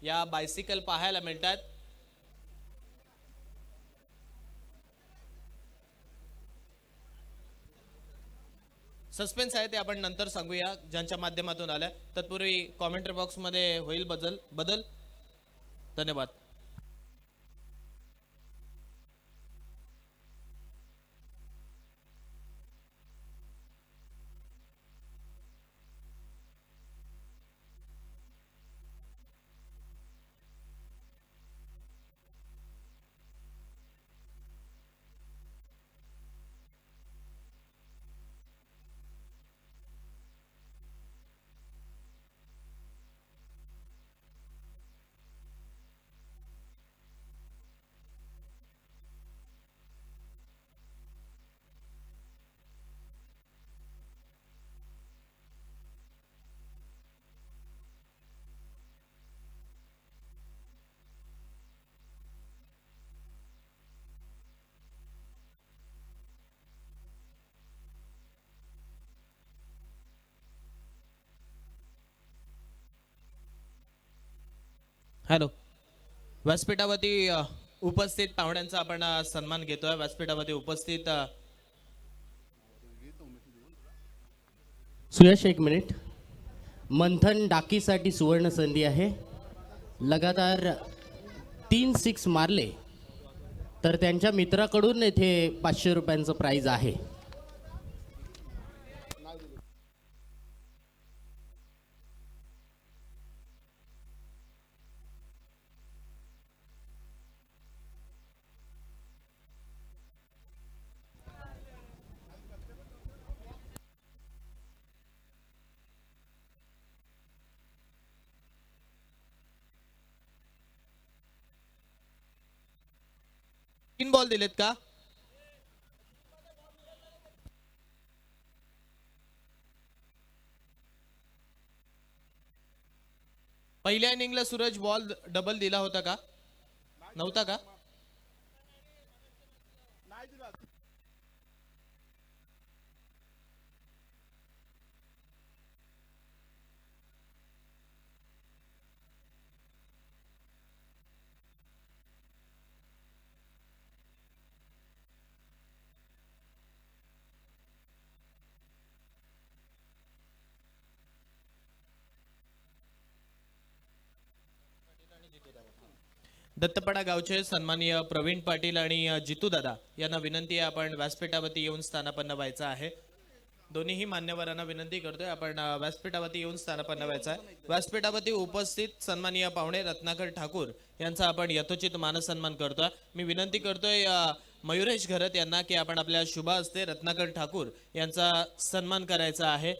या बायसिकल पाहायला मिळतात. सस्पेन्स आहे ते आपण नंतर सांगूया ज्यांच्या माध्यमातून आल्या. तत्पूर्वी कॉमेंट्री बॉक्स मध्ये होईल बदल. धन्यवाद. हॅलो. व्यासपीठावरती उपस्थित पाहुण्यांचा आपण सन्मान घेतोय. व्यासपीठावरती उपस्थित सुयश एक मिनिट. मंथन डाकीसाठी सुवर्ण संधी आहे. लगातार 3 6 मारले तर त्यांच्या मित्राकडून येथे 500 रुपयांचं प्राइज आहे. तीन बॉल दिलेत का? पहिल्या इनिंगला सूरज बॉल डबल दिला होता का? नव्हता का? दत्तपडा गावचे सन्माननीय प्रवीण पाटील आणि जितू दादा यांना विनंती आहे, आपण व्यासपीठावरती येऊन स्थानापन्न व्हायचं आहे. दोन्हीही मान्यवरांना विनंती करतोय, आपण व्यासपीठावरती येऊन स्थानापन्न व्हायचं आहे. व्यासपीठावरती उपस्थित सन्माननीय पाहुणे रत्नाकर ठाकूर यांचा आपण यथोचित मानसन्मान करतोय. मी विनंती करतोय मयुरेश घरत यांना की आपण आपल्या शुभ हस्ते रत्नाकर ठाकूर यांचा सन्मान करायचा आहे.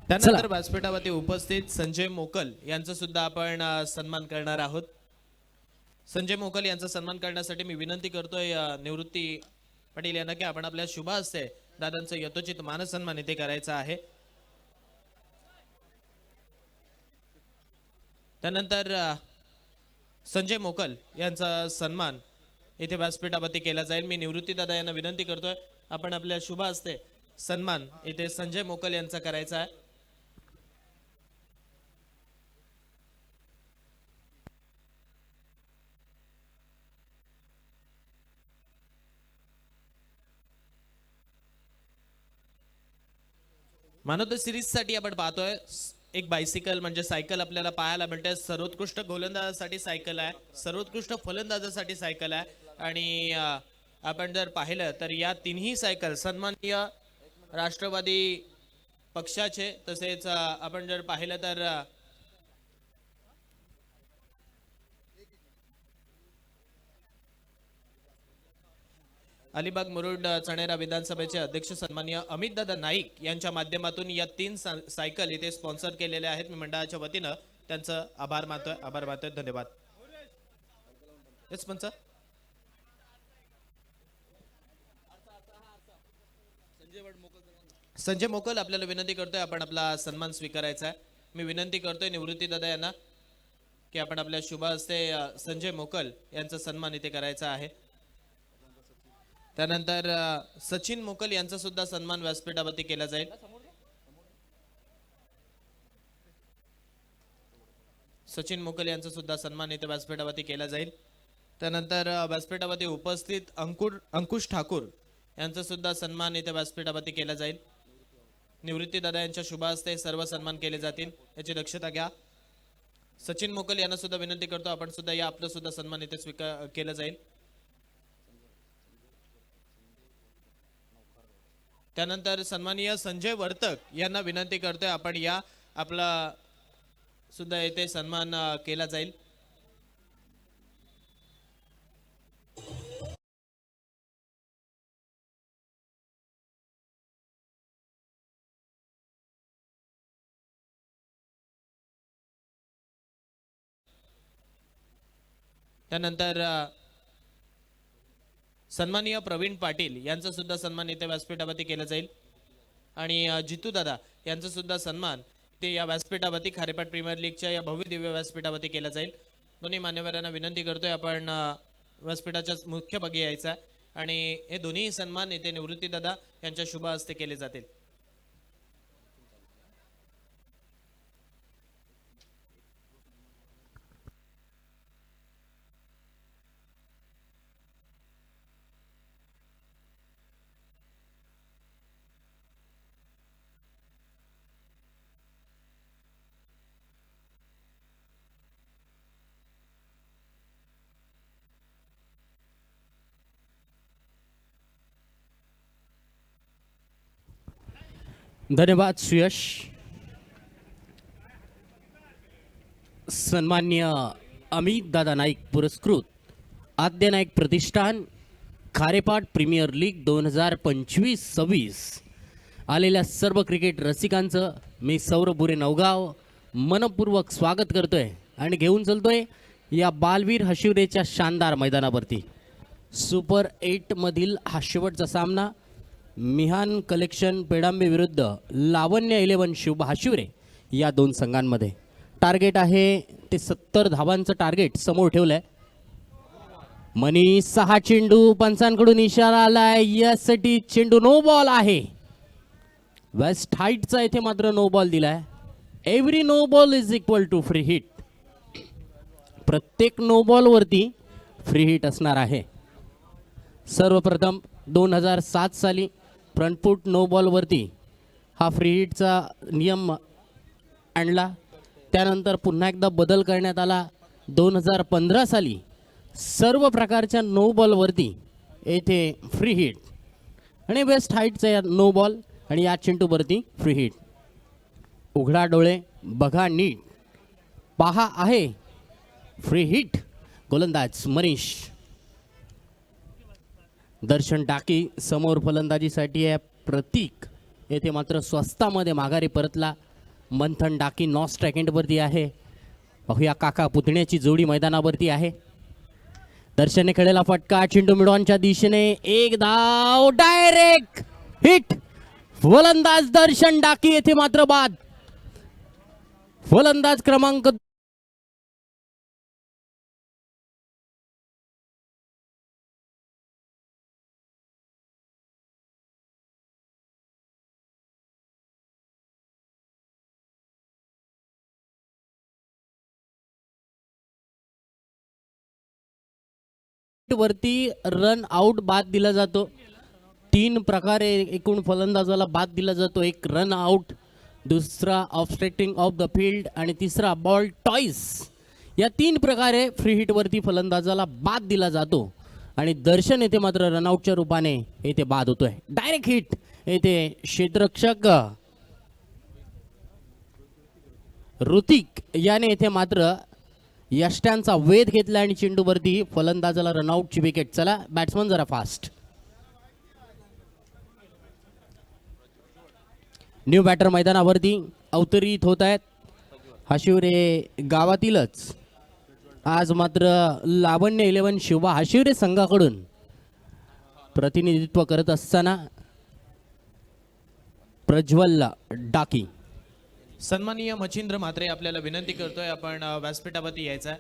त्यानंतर व्यासपीठावरती उपस्थित संजय मोकल यांचा सुद्धा आपण सन्मान करणार आहोत. संजय मोकल यांचा सन्मान करण्यासाठी मी विनंती करतोय निवृत्ती पाटील यांना की आपण आपल्या शुभ हस्ते दादांचं यथोचित मानसन्मान इथे करायचा आहे. त्यानंतर संजय मोकल यांचा सन्मान इथे व्यासपीठावरती केला जाईल. मी निवृत्ती दादा यांना विनंती करतोय, आपण आपल्या शुभ हस्ते सन्मान इथे संजय मोकल यांचा करायचा आहे. मॅन ऑफ द सिरीज साठी आपण पाहतोय एक बायसिकल म्हणजे सायकल आपल्याला पाहायला मिळते. सर्वोत्कृष्ट गोलंदाजासाठी सायकल आहे, सर्वोत्कृष्ट फलंदाजासाठी सायकल आहे आणि आपण जर पाहिलं तर या तिन्ही सायकल सन्माननीय राष्ट्रवादी पक्षाचे, तसेच आपण जर पाहिलं तर अलिबाग मुरुड चणेरा विधानसभेचे अध्यक्ष सन्माननीय अमितदादा नाईक यांच्या माध्यमातून या तीन सायकल इथे स्पॉन्सर केलेल्या आहेत. मी मंडळाच्या वतीनं त्यांचं आभार मानतोय. धन्यवाद. येस पंच. संजय मोकल आपल्याला विनंती करतोय, आपण आपला सन्मान स्वीकारायचा आहे. मी विनंती करतोय निवृत्ती दादा यांना की आपण आपल्या शुभ हस्ते संजय मोकल यांचा सन्मान इथे करायचा आहे. त्यानंतर सचिन मोकल यांचा सुद्धा सन्मान व्यासपीठावरती केला जाईल. सचिन मोकल यांचा सुद्धा सन्मान इथे व्यासपीठावरती केला जाईल. त्यानंतर व्यासपीठावरती उपस्थित अंकुश ठाकूर यांचा सुद्धा सन्मान इथे व्यासपीठावरती केला जाईल. निवृत्ती दादा यांच्या शुभ हस्ते सर्व सन्मान केले जातील, याची दक्षता घ्या. सचिन मोकल यांना सुद्धा विनंती करतो, आपण सुद्धा या आपलं सुद्धा सन्मान इथे स्वीकार केला जाईल. त्यानंतर सन्माननीय संजय वर्तक यांना विनंती करतोय, आपण या आपला सुद्धा येथे सन्मान केला जाईल. त्यानंतर सन्माननीय प्रवीण पाटील यांचा सुद्धा सन्मान इथे व्यासपीठावरती केला जाईल आणि जितू दादा यांचा सुद्धा सन्मान ते या व्यासपीठावरती खारेपाट प्रीमियर लीगच्या या भव्य दिव्य व्यासपीठावरती केला जाईल. दोन्ही मान्यवरांना विनंती करतोय, आपण व्यासपीठाच्या मुख्य भागी यायचा आणि हे दोन्ही सन्मान इथे निवृत्ती दादा यांच्या शुभ हस्ते केले जातील. धन्यवाद सुयश. सन्मान्य अमित दादा नाईक पुरस्कृत आद्य नाईक प्रतिष्ठान खारेपाट प्रीमियर लीग 2025-26 आलेल्या सर्व क्रिकेट रसिकांचं मी सौरभ बुरे नवगाव मनपूर्वक स्वागत करतोय आणि घेऊन चलतोय या बालवीर हशिवरेच्या शानदार मैदानावरती. सुपर 8 मधील हा शेवटचा सामना मिहान कलेक्शन पेडांबे विरुद्ध लावण्य 11 शुभ हशिवरे या दोन संघांमध्ये. टार्गेट आहे ते 70 धावांचं टार्गेट समोर ठेवलंय. मनी 6 चेंडू पंचांकडून इशारा आलाय यासाठी चेंडू नो बॉल आहे. वेस्ट हाईटचा इथे मात्र नो बॉल दिलाय. Every no ball is equal to free hit. प्रत्येक नो बॉल वरती फ्री हिट असणार आहे. सर्वप्रथम 2007 साली फ्रंटफूट नो बॉल वरती हा फ्री हिटचा नियम आणला. त्यानंतर पुन्हा एकदा बदल करण्यात आला 2015 साली. सर्व प्रकारच्या नो बॉलवरती येथे फ्री हिट आणि वेस्ट हाईटचा या नो बॉल आणि या चेंडूवरती फ्री हिट. उघडा डोळे बघा नीट पहा आहे फ्री हिट. गोलंदाज मनीष. दर्शन टाकी समोर फलंदाजीसाठी आहे. प्रतीक येथे मात्र स्वस्तामध्ये माघारी परतला. मंथन डाकी नॉ स्ट्राईक एंडवरती आहे. पाहूया काका पुतण्याची जोडी मैदानावरती आहे. दर्शनने खेळलेला फटका चेंडू मिडॉनच्या दिशेने एक धाव डायरेक्ट हिट. फलंदाज दर्शन डाकी येथे मात्र बाद. फलंदाज क्रमांक वरती रन आउट बाद दिला जातो. 3 प्रकारे एकूण फलंदाजाला बाद दिला जातो. एक रन आउट, दुसरा ऑब्स्ट्रक्टिंग ऑफ द फील्ड आणि तिसरा बॉल टॉईस. या 3 प्रकारे फ्री हिट वरती फलंदाजाला बाद दिला जातो आणि दर्शन येथे मात्र रनआउटच्या रूपाने येथे बाद होतोय. डायरेक्ट हिट येथे क्षेत्ररक्षक ऋतिक याने येथे मात्र यष्ट्यांचा वेध घेतला आणि चेंडूवरती फलंदाजाला रनआउटची विकेट. चला बॅट्समन जरा फास्ट. न्यू बॅटर मैदानावरती अवतरित होत आहेत. हशिवरे गावातीलच आज मात्र लावण्य 11 शिवा हशिवरे संघाकडून प्रतिनिधित्व करत असताना प्रज्वल डाकी. सन्माननीय मच्छिंद्र म्हात्रे आपल्याला विनंती करतोय आपण व्यासपीठावरती यायचं आहे.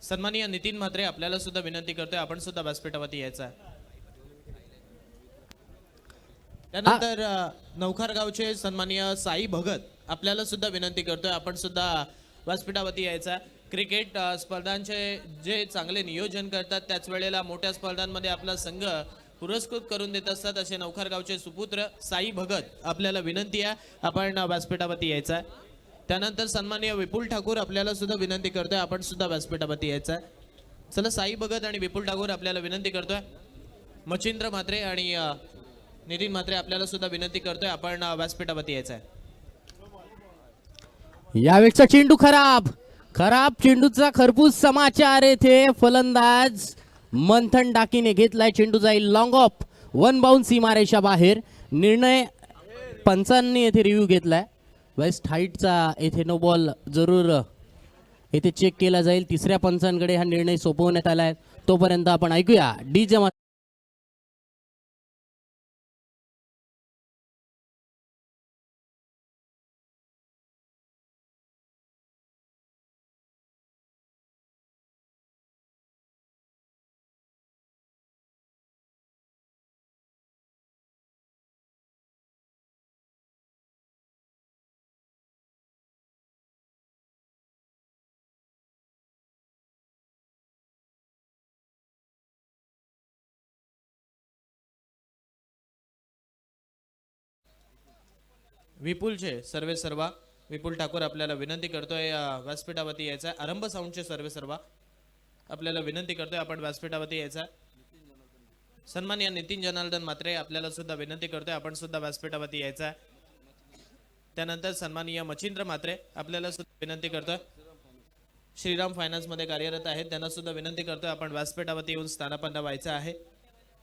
सन्माननीय नितीन म्हात्रे आपल्याला सुद्धा विनंती करतोय आपण सुद्धा व्यासपीठावरती यायचं आहे. त्यानंतर नवखार गावचे सन्माननीय साई भगत आपल्याला सुद्धा विनंती करतोय आपण सुद्धा व्यासपीठावरती यायचं आहे. क्रिकेट स्पर्धांचे जे चांगले नियोजन करतात त्याच वेळेला मोठ्या स्पर्धांमध्ये आपला संघ पुरस्कृत करून देत असतात असे नवखार गावचे सुपुत्र साई भगत आपल्याला विनंती आहे आपण व्यासपीठावरती यायचं आहे. त्यानंतर सन्माननीय विपुल ठाकूर आपल्याला सुद्धा विनंती करतोय आपण सुद्धा व्यासपीठावरती यायचं आहे. चला साई भगत आणि विपुल ठाकूर आपल्याला विनंती करतोय. मच्छिंद्र म्हात्रे आणि नितीन म्हात्रे आपल्याला सुद्धा विनंती करतोय आपण व्यासपीठावरती यायचं आहे. यावेळचा चेंडू खराब चेंडूचा खरपूस समाचार येथे. फलंदाज मंथन डाकीने घेतलाय. चेंडू जाईल लॉंग ऑफ 1 बाउन्स सीमारेषा बाहेर. निर्णय पंचांनी येथे रिव्ह्यू घेतलाय. वेस्ट हाईटचा येथे नो बॉल जरूर येथे चेक केला जाईल. तिसऱ्या पंचांकडे हा निर्णय सोपवण्यात आलाय. तोपर्यंत आपण ऐकूया डीजे. विपुलचे सर्वे सर्वा विपुल ठाकूर आपल्याला विनंती करतोय व्यासपीठावरती यायचा आहे. आरंभ साऊंडचे सर्वे सर्वा आपल्याला विनंती करतोय आपण व्यासपीठावरती यायचा आहे. सन्माननीय नितीन जनार्दन म्हात्रे आपल्याला सुद्धा विनंती करतोय आपण सुद्धा व्यासपीठावरती यायचा आहे. त्यानंतर सन्माननीय मच्छिंद्र म्हात्रे आपल्याला सुद्धा विनंती करतोय, श्रीराम फायनान्स मध्ये कार्यरत आहेत, त्यांना सुद्धा विनंती करतोय आपण व्यासपीठावरती येऊन स्थानापन्न व्हायचं आहे.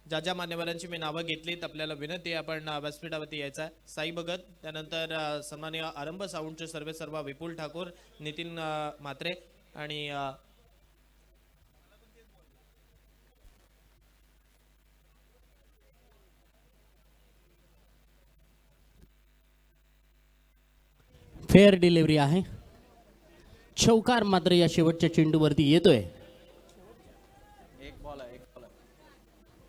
ज्या ज्या मान्यवरांची मी नावं घेतलीत आपल्याला विनंती आहे आपण व्यासपीठावरती यायचं आहे. साई भगत, त्यानंतर सन्माननीय आरंभ साऊंडचे सर्व विपुल ठाकूर, नितीन म्हात्रे आणि फेअर डिलिव्हरी आहे. चौकार मात्र या शेवटच्या चेंडूवरती येतोय.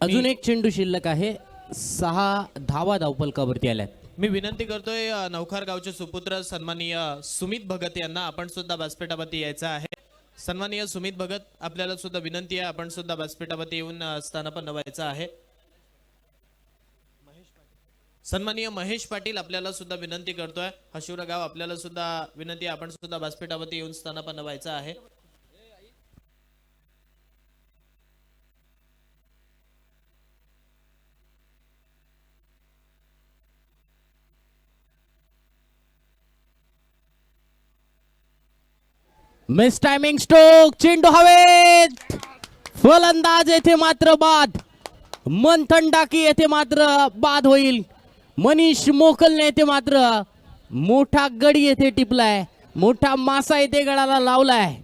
अजून एक चेंडू शिल्लक आहे. 6 धावा धावफलकावरती आल्यात. मी विनंती करतोय नवखार गावचे सुपुत्र सन्माननीय सुमित भगत यांना आपण सुद्धा व्यासपीठावरती यायचं आहे. सन्माननीय सुमित भगत आपल्याला सुद्धा विनंती आहे आपण सुद्धा व्यासपीठावरती येऊन स्थानापन्न व्हायचं आहे. सन्माननीय महेश पाटील आपल्याला सुद्धा विनंती करतोय. हशिवरा गाव आपल्याला सुद्धा विनंती आहे आपण सुद्धा व्यासपीठावरती येऊन स्थानापन्न व्हायचं आहे. मिस टायमिंग स्ट्रोक, चेंडू हवेत, फलंदाज येथे मात्र बाद. मंथन डाकी येथे मात्र बाद होईल. मनीष मोकलने येथे मात्र मोठा गडी येथे टिपलाय, मोठा मासा येथे गडाला लावलाय.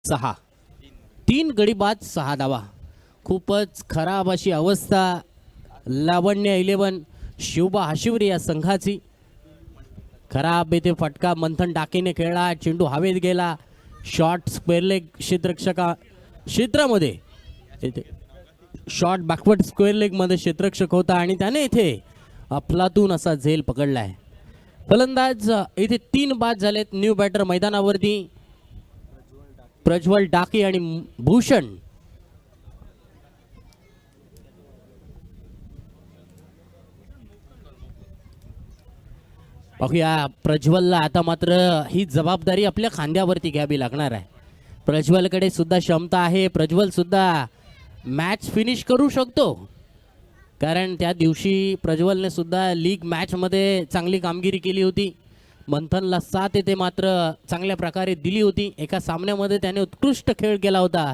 सहा 3 गडी बाद 6 धावा. खूपच खराब अशी अवस्था लावण्य 11 शिवबा हाशिवरी या संघाची. खराब येथे फटका मंथन डाकीने खेळला, चेंडू हवेत गेला. शॉर्ट स्क्वेअर लेग क्षेत्रामध्ये शॉर्ट बॅकवर्ड स्क्वेअर लेग मध्ये क्षेत्ररक्षक होता आणि त्याने इथे अफलातून असा झेल पकडलाय. फलंदाज इथे 3 बाद झालेत. न्यू बॅटर मैदानावरती प्रज्वल डाके आणि भूषण. बघूया प्रज्वलला आता मात्र ही जबाबदारी आपल्या खांद्यावरती घ्यावी लागणार आहे. प्रज्वलकडे सुद्धा क्षमता आहे. प्रज्वल सुद्धा मॅच फिनिश करू शकतो, कारण त्या दिवशी प्रज्वलने सुद्धा लीग मॅच मध्ये चांगली कामगिरी केली होती. मंथनला 7 येथे मात्र चांगल्या प्रकारे दिली होती. एका सामन्यामध्ये त्याने उत्कृष्ट खेळ केला होता.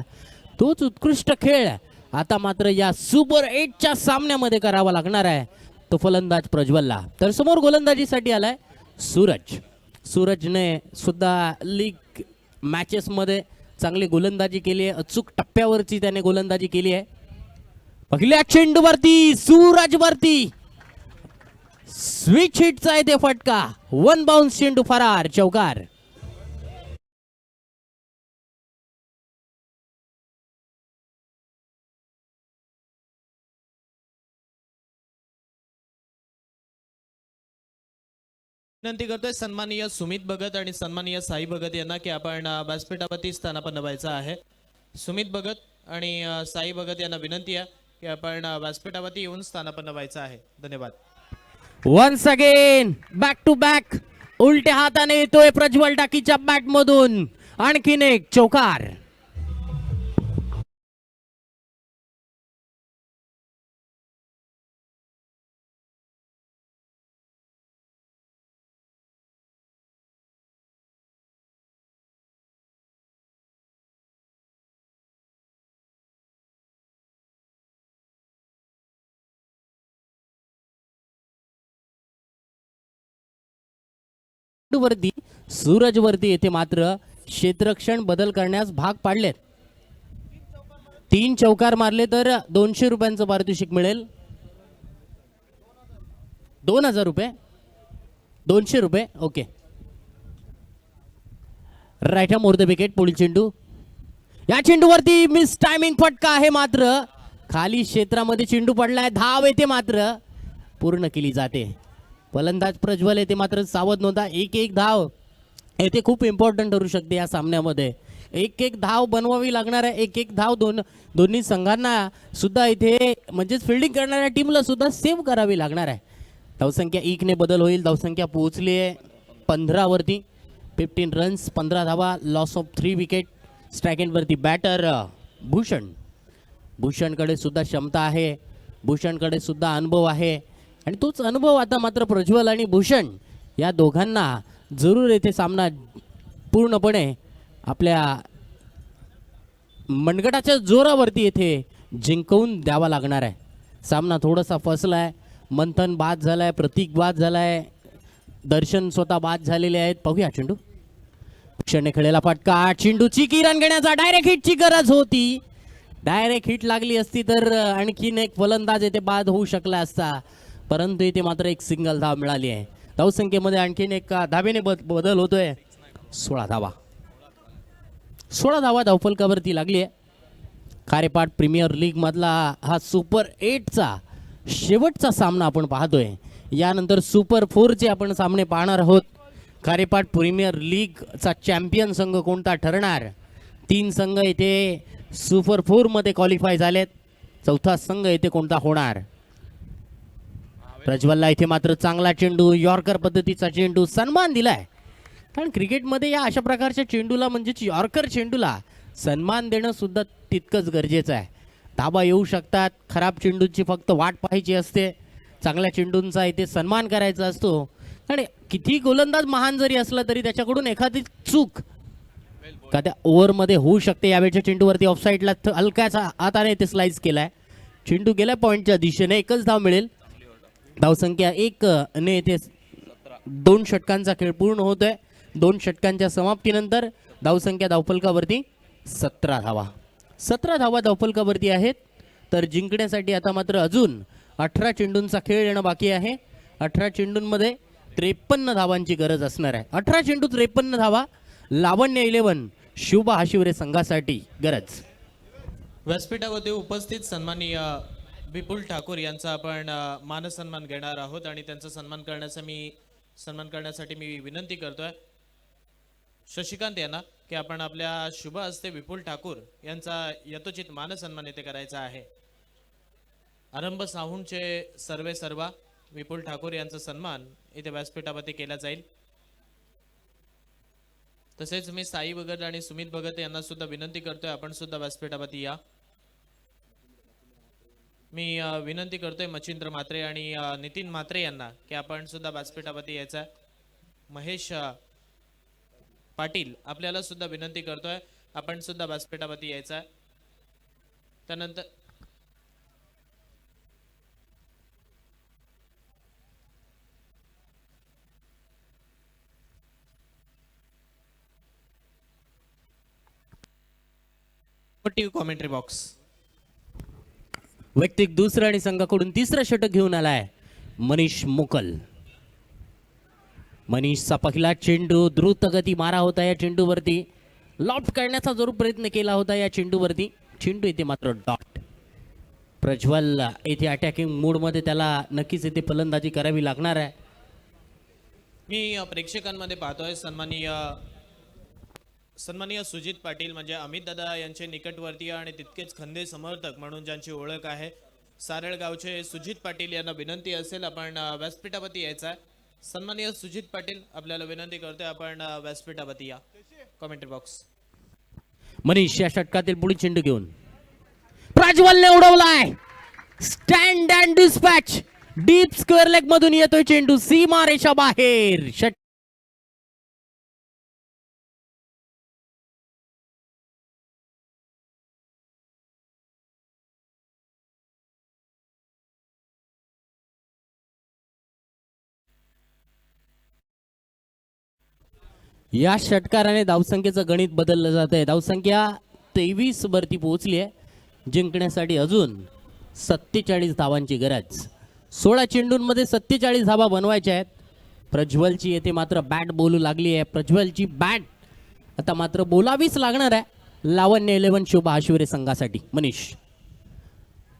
तोच उत्कृष्ट खेळ आता मात्र या सुपर 8च्या सामन्यामध्ये करावा लागणार आहे तो फलंदाज प्रज्वलला. तर समोर गोलंदाजीसाठी आलाय सूरज. सूरजने सुद्धा लीग मॅचेस मध्ये चांगली गोलंदाजी केली आहे. अचूक टप्प्यावरची त्याने गोलंदाजी केली आहे. पहिल्या चेंडूवरती सूरज वरती स्विच हिटचा आहे ते फटका. 1 बाउन्स चेंडू फरार, चौकार. विनंती करतोय सन्माननीय सुमित भगत आणि सन्माननीय साई भगत यांना की आपण व्यासपीठावरती स्थानापन्न व्हायचं आहे. सुमित भगत आणि साई भगत यांना विनंती आहे की आपण व्यासपीठावरती येऊन स्थानापन्न व्हायचं आहे. धन्यवाद. Once again back to back उलट्या हाताने येतोय प्रज्वल डाकीच्या बॅट मधून आणखीन एक चौकार. वरती सूरज वरती येथे मात्र क्षेत्ररक्षण बदल करण्यास भाग पाडलेत. 3 चौकार मारले तर 200 रुपयांचं पारितोषिक मिळेल. 2000 रुपये, 200 रुपये. Okay. Right more the wicket. पुढील चेंडू, या चेंडूवरती मिस टायमिंग फटका आहे, मात्र खाली क्षेत्रामध्ये चेंडू पडलाय. धाव येते मात्र पूर्ण केली जाते. फलंदाज प्रज्वल येते मात्र सावध नव्हता. एक धाव येथे खूप इम्पॉर्टंट ठरू शकते या सामन्यामध्ये. एक धाव बनवावी लागणार आहे. एक धाव दोन्ही संघांना सुद्धा इथे म्हणजेच फिल्डिंग करणाऱ्या टीमला सुद्धा सेव्ह करावी लागणार आहे. धावसंख्या 1 ने बदल होईल. धावसंख्या पोहोचली आहे 15 वरती. 15 रन्स, 15 धावा, लॉस ऑफ 3 विकेट. स्ट्राईक एंडवरती बॅटर भूषणकडे सुद्धा क्षमता आहे, भूषणकडे सुद्धा अनुभव आहे आणि तोच अनुभव आता मात्र प्रज्वल आणि भूषण या दोघांना जरूर येथे सामना पूर्णपणे आपल्या मनगटाच्या जोरावरती येथे जिंकवून द्यावा लागणार आहे. सामना थोडासा फसलाय. मंथन बाद झालाय, प्रतीक बाद झालाय, दर्शन स्वतः बाद झालेले आहेत. पाहूया चेंडू, भूषणने खेळलेला फटका, चेंडूची किरण घेण्याचा डायरेक्ट हिटची गरज होती. डायरेक्ट हिट लागली असती तर आणखीन एक फलंदाज येथे बाद होऊ शकला असता, परंतु इथे मात्र एक सिंगल धाव मिळाली आहे. धावसंख्येमध्ये आणखीन एक धावेने बदल होतोय. 16 धावा, 16 धावा धावफलकावरती लागली आहे. खारेपाट प्रीमियर लीग मधला हा सुपर 8चा शेवटचा सामना आपण पाहतोय. यानंतर सुपर 4चे आपण सामने पाहणार आहोत. खारेपाट प्रीमियर लीगचा चॅम्पियन संघ कोणता ठरणार? 3 संघ इथे सुपर 4 मध्ये क्वालिफाय झालेत. चौथा संघ इथे कोणता होणार? प्रज्वलला इथे मात्र चांगला चेंडू, यॉर्कर पद्धतीचा चेंडू, सन्मान दिलाय. कारण क्रिकेटमध्ये या अशा प्रकारच्या चेंडूला म्हणजेच यॉर्कर चेंडूला सन्मान देणं सुद्धा तितकंच गरजेचं आहे. धाबा येऊ शकतात, खराब चेंडूची फक्त वाट पाहायची असते, चांगल्या चेंडूंचा इथे सन्मान करायचा असतो. आणि किती गोलंदाज महान जरी असला तरी त्याच्याकडून एखादी चूक का त्या ओव्हरमध्ये होऊ शकते. यावेळच्या चेंडूवरती ऑफसाईडला हलक्याचा हाताने इथे स्लाइस केलाय. चेंडू गेला पॉईंटच्या दिशेने. एकच धाव मिळेल. धावसंख्या 1 ने इथे 2 षटकांचा खेळ पूर्ण होतोय. 2 षटकांच्या समाप्तीनंतर धावसंख्या धावफलकावरती 17 धावा, 17 धावा धावफलकावरती आहेत. तर जिंकण्यासाठी आता मात्र अजून 18 चेंडूंचा खेळ येणं बाकी आहे. 18 चेंडूंमध्ये 53 धावांची गरज असणार आहे. 18 चेंडू 53 धावा. लावण्य 11 शुभा हाशिवरे संघासाठी गरज. व्यासपीठावरती उपस्थित सन्माननीय विपुल ठाकूर यांचा आपण मानसन्मान घेणार आहोत आणि त्यांचा सन्मान करण्यासाठी मी विनंती करतोय शशिकांत यांना की आपण आपल्या शुभ हस्ते विपुल ठाकूर यांचा यथोचित मानसन्मान इथे करायचा आहे. आरंभ साहूंचे सर्वा विपुल ठाकूर यांचा सन्मान इथे व्यासपीठावरती केला जाईल. तसेच मी साई भगत आणि सुमित भगत यांना सुद्धा विनंती करतोय आपण सुद्धा व्यासपीठावरती या. मी विनंती करतोय मच्छिंद्र म्हात्रे आणि नितीन म्हात्रे यांना की आपण सुद्धा व्यासपीठावरती यायचं. महेश पाटील आपल्याला सुद्धा विनंती करतोय आपण सुद्धा व्यासपीठावरती यायचं. त्यानंतर कॉमेंट्री बॉक्स. वैयक्तिक दुसरं आणि संघाकडून तिसरं षटक घेऊन आलाय मनीष मुकल. मनीषचा पहिला चेंडू द्रुत गती मारा होता या चेंडूवरती. लॉफ्ट करण्याचा जरूर प्रयत्न केला होता या चेंडूवरती. चेंडू येथे मात्र डॉट. प्रज्वल येथे अटॅकिंग मूडमध्ये, त्याला नक्कीच येथे फलंदाजी करावी लागणार आहे. मी प्रेक्षकांमध्ये पाहतोय सन्माननीय सुजित पाटील म्हणजे अमित दादा यांचे निकटवर्तीय आणि तितकेच खंदे समर्थक म्हणून ज्यांची ओळख आहे सारळ गावचे सुजित पाटील यांना विनंती असेल आपण व्यासपीठावरती यायचं आहे. सन्माननीय सुजित पाटील आपल्याला विनंती करतोय आपण व्यासपीठावरती या. Commentary box. मनीष या षटकातील पुढील चेंडू घेऊन प्रज्वलने उडवलाय. Stand and dispatch. Deep square leg मधून येतोय चेंडू सीमा रेषा बाहेर. या षटकाराने धावसंख्येचं गणित बदललं जात आहे. धावसंख्या 23 वरती पोहोचली आहे. जिंकण्यासाठी अजून 47 धावांची गरज. 16 चेंडूंमध्ये 47 धावा बनवायच्या आहेत. प्रज्वलची येथे मात्र बॅट बोलू लागली आहे. प्रज्वलची बॅट आता मात्र बोलावीच लागणार आहे लावण्य 11 शुभ आशिवरे संघासाठी. मनीष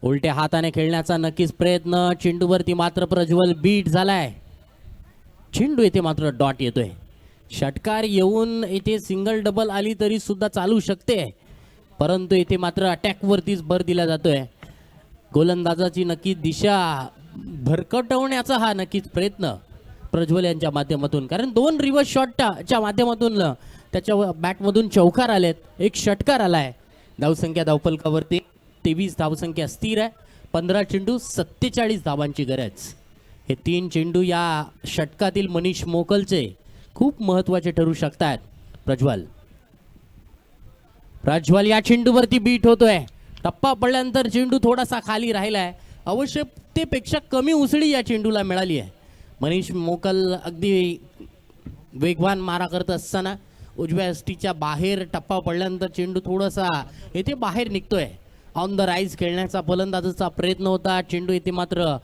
उलट्या हाताने खेळण्याचा नक्कीच प्रयत्न, चेंडूवरती मात्र प्रज्वल बीट झालाय. चेंडू येथे मात्र डॉट येतोय. षटकार येऊन येथे सिंगल डबल आली तरी सुद्धा चालू शकते, परंतु येथे मात्र अटॅकवरतीच भर दिला जातोय. गोलंदाजाची नक्की दिशा भरकटवण्याचा हा नक्कीच प्रयत्न प्रज्वल यांच्या माध्यमातून, कारण 2 रिव्हर्स शॉटच्या माध्यमातून त्याच्या बॅटमधून चौकार आलेत, एक षटकार आलाय. धावसंख्या धावफलकावरती 23 धावसंख्या स्थिर आहे. 15 चेंडू 47 धावांची गरज. हे 3 चेंडू या षटकातील मनीष मोकलचे खूप महत्वाचे ठरू शकतात. प्रज्वल या चेंडूवरती बीट होतोय. टप्पा पडल्यानंतर चेंडू थोडासा खाली राहिलाय, आवश्यकतेपेक्षा कमी उसळी या चेंडूला मिळाली आहे. मनीष मोकल अगदी वेगवान मारा करत असताना उजव्या यष्टीच्या बाहेर टप्पा पडल्यानंतर चेंडू थोडासा येथे बाहेर निघतोय. ऑन द राईज खेळण्याचा फलंदाजाचा प्रयत्न होता, चेंडू येथे मात्र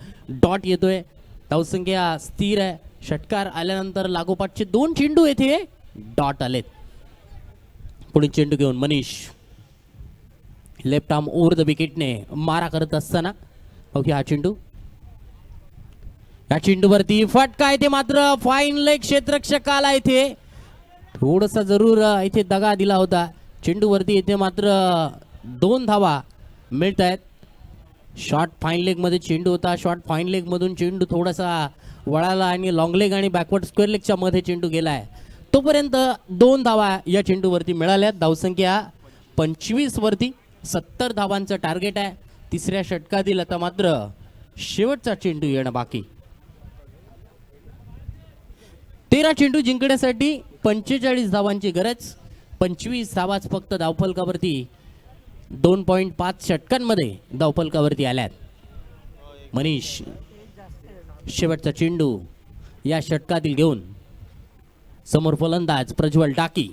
डॉट येतोय. धावसंख्या स्थिर आहे. षटकार आल्यानंतर लागोपाठचे 2 चेंडू येथे डॉट आलेत. पुढील चेंडू घेऊन Manish left arm over the विकेटने मारा करत असताना ओके हा चेंडू, या चेंडूवरती फटका येते मात्र फाईन लेग क्षेत्ररक्षकाला इथे थोडासा जरूर इथे दगा दिला होता. चेंडूवरती येथे मात्र 2 धावा मिळत आहेत. शॉर्ट फाईन लेग मध्ये चेंडू होता, शॉर्ट फाईन लेग मधून चेंडू थोडासा वळाला आणि लॉंग लेग आणि बॅकवर्ड स्क्वेअर लेगच्या मध्ये चेंडू गेलाय. तोपर्यंत 2 धावा या चेंडूवरती मिळाल्यात. धावसंख्या 25 वरती 70 धावांचं टार्गेट आहे. तिसऱ्या षटकातील आता मात्र शेवटचा चेंडू येणं बाकी. 13 चेंडू जिंकण्यासाठी 45 धावांची गरज. 25 धावाच फक्त धावफलकावरती 2.5 षटकांमध्ये धावफलकावरती आल्यात. मनीष शेवटचा चेंडू या षटकातील घेऊन समोर फलंदाज प्रज्वल टाकी.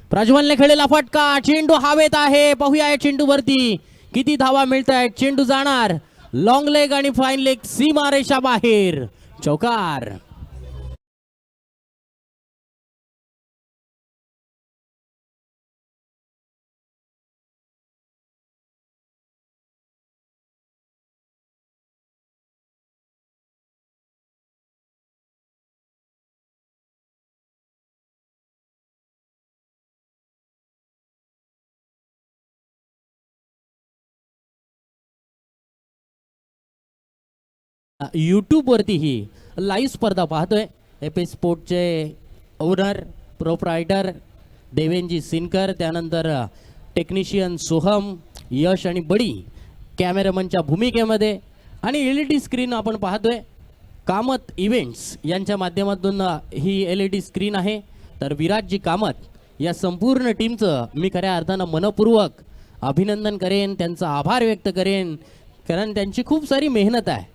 प्रज्वलने खेळलेला फटका, चेंडू हवेत आहे. पाहूया या चेंडूवरती किती धावा मिळत आहेत. चेंडू जाणार लॉंग लेग आणि फाईन लेग सीमारेषा बाहेर. चौकार. यूट्यूब वरती ही लाईव्ह स्पर्धा पाहतोय. एपी स्पोर्टचे ओनर प्रोप्रायटर देवेंजी सिनकर, त्यानंतर टेक्निशियन सोहम, यश आणि बडी कॅमेरामनच्या भूमिकेमध्ये, आणि LED स्क्रीन आपण पाहतोय. कामत इव्हेंट्स यांच्या माध्यमातून ही LED स्क्रीन आहे. तर विराजजी कामत या संपूर्ण टीमचं मी खऱ्या अर्थानं मनपूर्वक अभिनंदन करेन, त्यांचा आभार व्यक्त करेन, कारण त्यांची खूप सारी मेहनत आहे.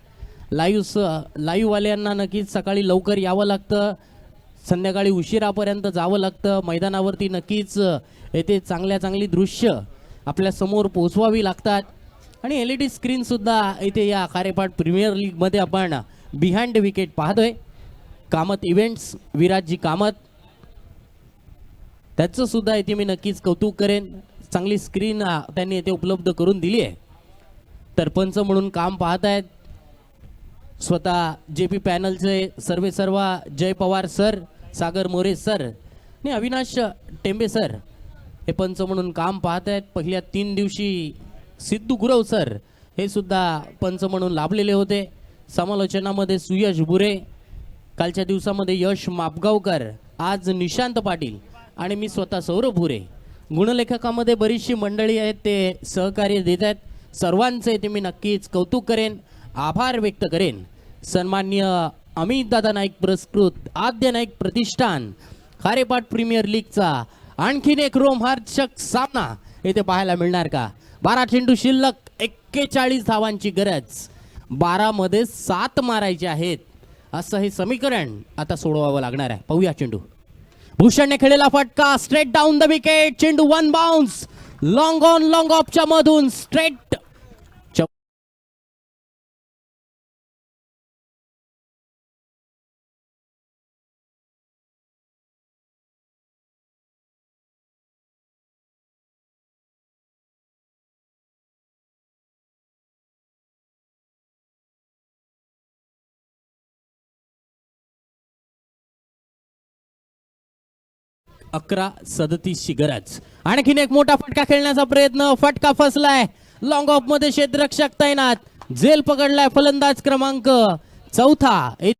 लाईव्हवाल्यांना नक्कीच सकाळी लवकर यावं लागतं, संध्याकाळी उशिरापर्यंत जावं लागतं. मैदानावरती नक्कीच येथे चांगली दृश्य आपल्या समोर पोहोचवावी लागतात. आणि LED स्क्रीनसुद्धा इथे या खारेपाट प्रीमियर लीगमध्ये आपण बिहाइंड विकेट पाहतोय. कामत इव्हेंट्स विराजजी कामत, त्याचं सुद्धा इथे मी नक्कीच कौतुक करेन. चांगली स्क्रीन त्यांनी इथे उपलब्ध करून दिली आहे. तर पंच म्हणून काम पाहत आहेत स्वतः JP पॅनलचे सर्व जय पवार सर, सागर मोरे सर आणि अविनाश टेंबे सर हे पंच म्हणून काम पाहत आहेत. पहिल्या 3 दिवशी सिद्धू गुरव सर हे सुद्धा पंच म्हणून लाभलेले होते. समालोचनामध्ये सुयश बुरे, कालच्या दिवसामध्ये यश मापगावकर, आज निशांत पाटील आणि मी स्वतः सौरभ भुरे. गुणलेखकामध्ये बरीचशी मंडळी आहेत, ते सहकार्य देत आहेत. सर्वांचे ते मी नक्कीच कौतुक करेन, आभार व्यक्त करेन. सन्माननीय अमित दादा नाईक पुरस्कृत आद्य नाईक प्रतिष्ठान खारेपाट प्रीमियर लीगचा आणखीन एक रोमहर्षक सामना येथे पाहायला मिळणार का? 12 चेंडू शिल्लक, 41 धावांची गरज. 12 मध्ये 7 मारायचे आहेत, असं हे समीकरण आता सोडवावं लागणार आहे. पाहूया चेंडू. भूषणने खेळलेला फटका, स्ट्रेट डाऊन द विकेट. चेंडू 1 बाउन्स, लॉंग ऑन लॉंग ऑफच्या मधून स्ट्रेट 11-37 ची गरज. आणखीन एक मोठा फटका खेळण्याचा प्रयत्न, फटका फसलाय. लॉंग ऑफ मध्ये क्षेत्ररक्षक तैनात, झेल पकडलाय फलंदाज क्रमांक 4.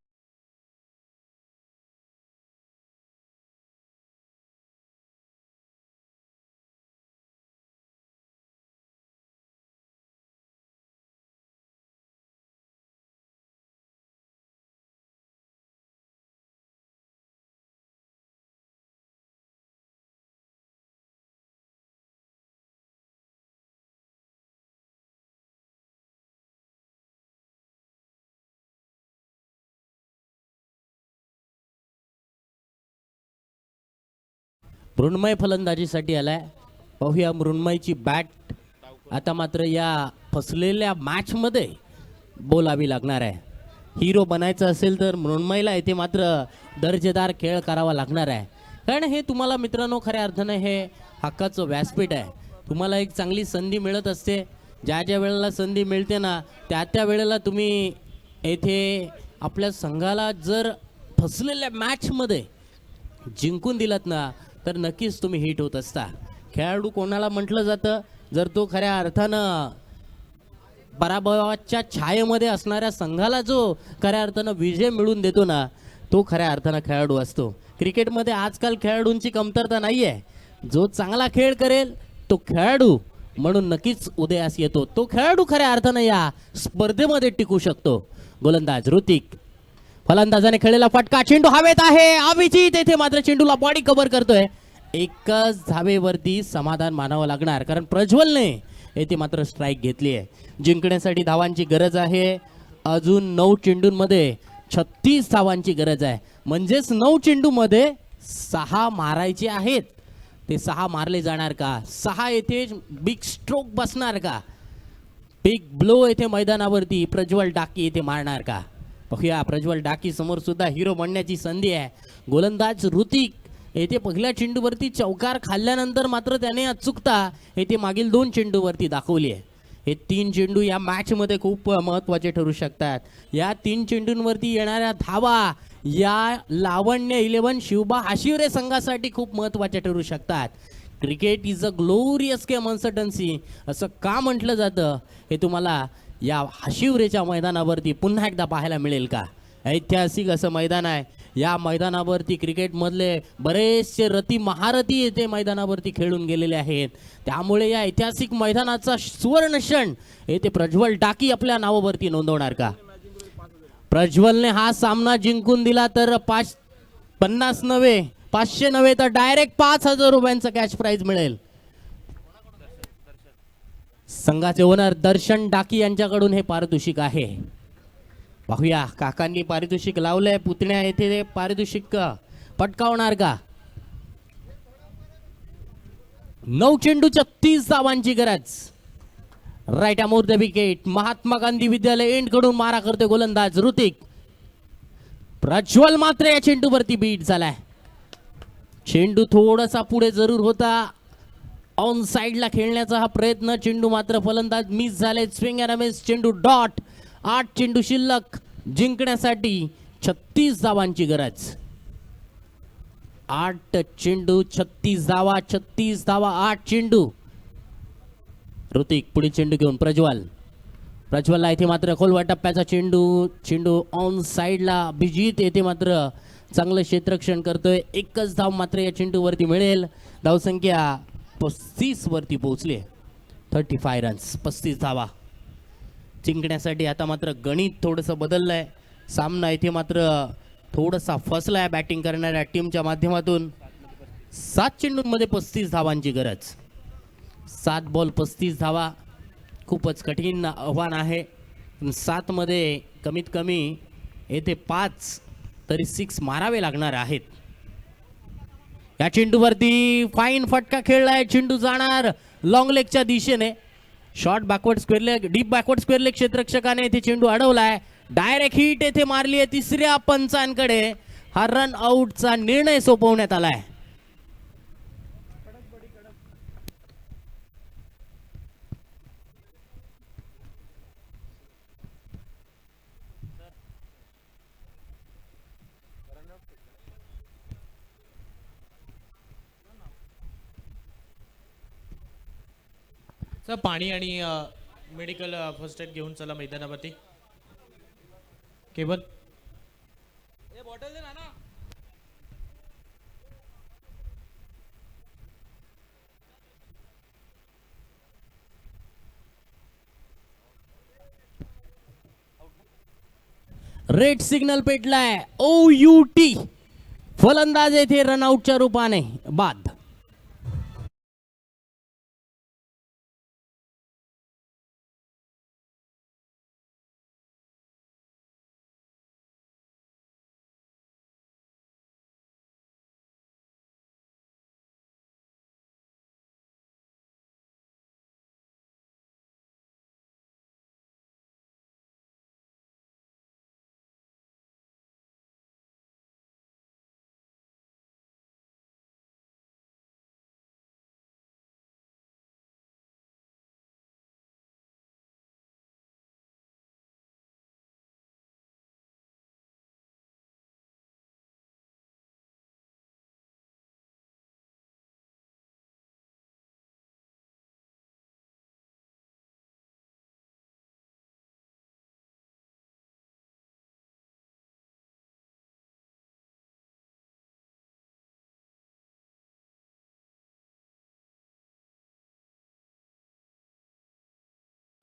मृण्मय फलंदाजीसाठी आलाय. पाहूया मृण्मयची बॅट. आता मात्र या फसलेल्या मॅच मध्ये बोलावी लागणार आहे. हिरो बनायचं असेल तर मृण्मयला इथे मात्र दर्जेदार खेळ करावा लागणार आहे. कारण हे तुम्हाला मित्रांनो खऱ्या अर्थानं हे हक्काचं व्यासपीठ आहे. तुम्हाला एक चांगली संधी मिळत असते. ज्या ज्या वेळेला संधी मिळते ना त्या वेळेला तुम्ही येथे आपल्या संघाला जर फसलेल्या मॅचमध्ये जिंकून दिलात ना तर नक्कीच तुम्ही हिट होत असता. खेळाडू कोणाला म्हटलं जातं, जर तो खऱ्या अर्थानं पराभवाच्या छायेमध्ये असणाऱ्या संघाला जो खऱ्या अर्थानं विजय मिळवून देतो ना तो खऱ्या अर्थानं खेळाडू असतो. क्रिकेटमध्ये आजकाल खेळाडूंची कमतरता नाही आहे. जो चांगला खेळ करेल तो खेळाडू म्हणून नक्कीच उदयास येतो. तो खेळाडू खऱ्या अर्थानं या स्पर्धेमध्ये टिकू शकतो. गोलंदाज ऋतिक, फलंदाजाने खेळलेला फटका, चेंडू हवेत आहे. अभिजित येथे मात्र चेंडूला बॉडी कव्हर करतोय. एकच धावेवरती समाधान मानावं लागणार कारण प्रज्वलने येथे मात्र स्ट्राईक घेतली आहे. जिंकण्यासाठी धावांची गरज आहे. अजून 9 चेंडूंमध्ये 36 धावांची गरज आहे. म्हणजेच 9 चेंडूमध्ये 6 मारायचे आहेत. ते 6 मारले जाणार का? 6 येथे बिग स्ट्रोक बसणार का? बिग ब्लो येथे मैदानावरती प्रज्वल डाकी येथे मारणार का? पाहूया. प्रज्वल डाकी समोर सुद्धा हिरो बनण्याची संधी आहे. गोलंदाज ऋतिक येथे पहिल्या चेंडूवरती चौकार खाल्ल्यानंतर मात्र त्याने अचूकता येथे मागील 2 चेंडूवरती दाखवली आहे. हे 3 चेंडू या मॅचमध्ये खूप महत्त्वाचे ठरू शकतात. या 3 चेंडूंवरती येणाऱ्या धावा या लावण्य 11 शिवबा आशिवरे संघासाठी खूप महत्त्वाचे ठरू शकतात. Cricket is a glorious game uncertainty असं का म्हटलं जातं हे तुम्हाला या आशिवरेच्या मैदानावरती पुन्हा एकदा पाहायला मिळेल का? ऐतिहासिक असं मैदान आहे. या मैदानावरती क्रिकेटमधले बरेचसे रती महारथी येथे मैदानावरती खेळून गेलेले आहेत. त्यामुळे या ऐतिहासिक मैदानाचा सुवर्ण क्षण येथे प्रज्वल डाकी आपल्या नावावरती नोंदवणार का? प्रज्वलने हा सामना जिंकून दिला तर 550 नव्हे 500 नव्हे तर डायरेक्ट 5,000 रुपयांचा कॅश प्राइज मिळेल. संघाचे ओनर दर्शन डाकी यांच्याकडून हे पारितोषिक आहे. पाहूया काकांनी पारितोषिक लावलंय. पुतण्या येथे ते पारितोषिक पटकावणार का? 9 चेंडू 36 धावांची गरज. Right arm over the wicket. Mahatma Gandhi Vidyalaya end कडून मारा करतोय गोलंदाज ऋतिक. प्रज्वल मात्र या चेंडूवरती बीट झालाय. चेंडू थोडासा पुढे जरूर होता. ऑन साइडला खेळण्याचा हा प्रयत्न. चेंडू मात्र फलंदाज मिस झाले. Swing and miss. चेंडू डॉट. 8 चेंडू शिल्लक. जिंकण्यासाठी 36 धावांची गरज. 8 चेंडू 36 धावा. 36 धावा 8 चेंडू. ऋतिक पुढे चेंडू घेऊन प्रज्वल. प्रज्वलला इथे मात्र खोलवा टप्प्याचा चेंडू ऑन साइडला. अभिजित येथे मात्र चांगलं क्षेत्ररक्षण करतोय. एकच धाव मात्र या चेंडूवरती मिळेल. धावसंख्या 35 वरती पोहोचली. 35 रन्स 35 धावा. जिंकण्यासाठी आता मात्र गणित थोडंसं बदललंय. सामना इथे मात्र थोडासा फसलाय बॅटिंग करणाऱ्या टीमच्या माध्यमातून. 7 चेंडूंमध्ये 35 धावांची गरज. 7 बॉल 35 धावा खूपच कठीण आव्हान आहे. 7 मध्ये कमीत कमी येथे 5 तरी 6 मारावे लागणार आहेत. या चेंडूवरती फाईन फटका खेळलाय. चेंडू जाणार लॉंग लेगच्या दिशेने. Short backward square leg, deep backward square leg क्षेत्ररक्षकाने येथे चेंडू अडवलाय. डायरेक्ट हिट येथे मारली आहे. तिसऱ्या पंचांकडे हा रन आउटचा निर्णय सोपवण्यात आलाय. सर पाणी आणि मेडिकल फर्स्ट एड घेऊन चला मैदानावरती. केबल रेड सिग्नल पेटलाय. OUT फलंदाज येथे रनआउटच्या रूपाने बाद.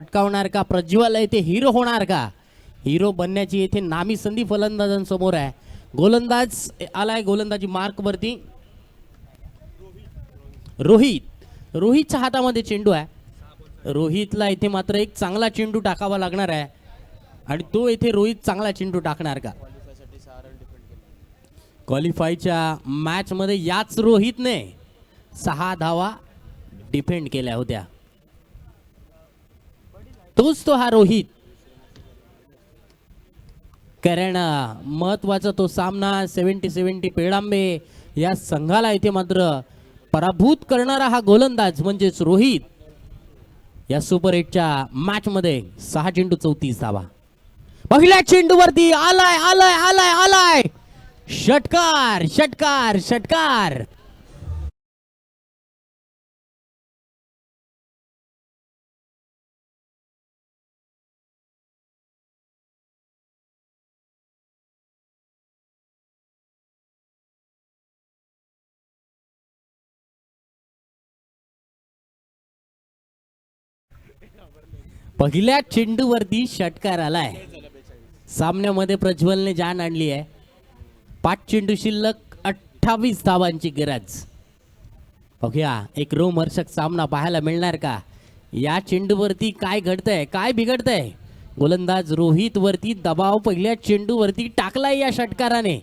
अटकावणार का प्रज्वल येथे हिरो होणार का? हिरो बनण्याची येथे नामी संधी फलंदाजांसमोर आहे. गोलंदाज आलाय गोलंदाजी मार्क वरती. रोहितच्या हातामध्ये चेंडू आहे. रोहितला इथे मात्र एक चांगला चेंडू टाकावा लागणार आहे आणि तो येथे रोहित चांगला चेंडू टाकणार का? क्वालिफायच्या मॅच मध्ये याच रोहितने 6 धावा डिफेंड केल्या होत्या. तोच तो हा रोहित. कारण महत्वाचा तो सामना 70-70 पेडांबे या संघाला इथे मात्र पराभूत करणारा हा गोलंदाज म्हणजेच रोहित. या सुपर 8च्या मॅच मध्ये 6 चेंडू 34 धावा. पहिल्या चेंडूवरती आलाय आलाय आलाय आलाय षटकार षटकार षटकार. पहिल्या चेंडूवरती षटकार आलाय. सामन्यामध्ये प्रज्वलने जान आणली आहे. 5 चेंडू शिल्लक 28 धावांची गरज. बघूया एक रोमहर्षक सामना पाहायला मिळणार का? या चेंडूवरती काय घडतंय काय बिघडतंय? गोलंदाज रोहित वरती दबाव पहिल्या चेंडूवरती टाकलाय या षटकाराने.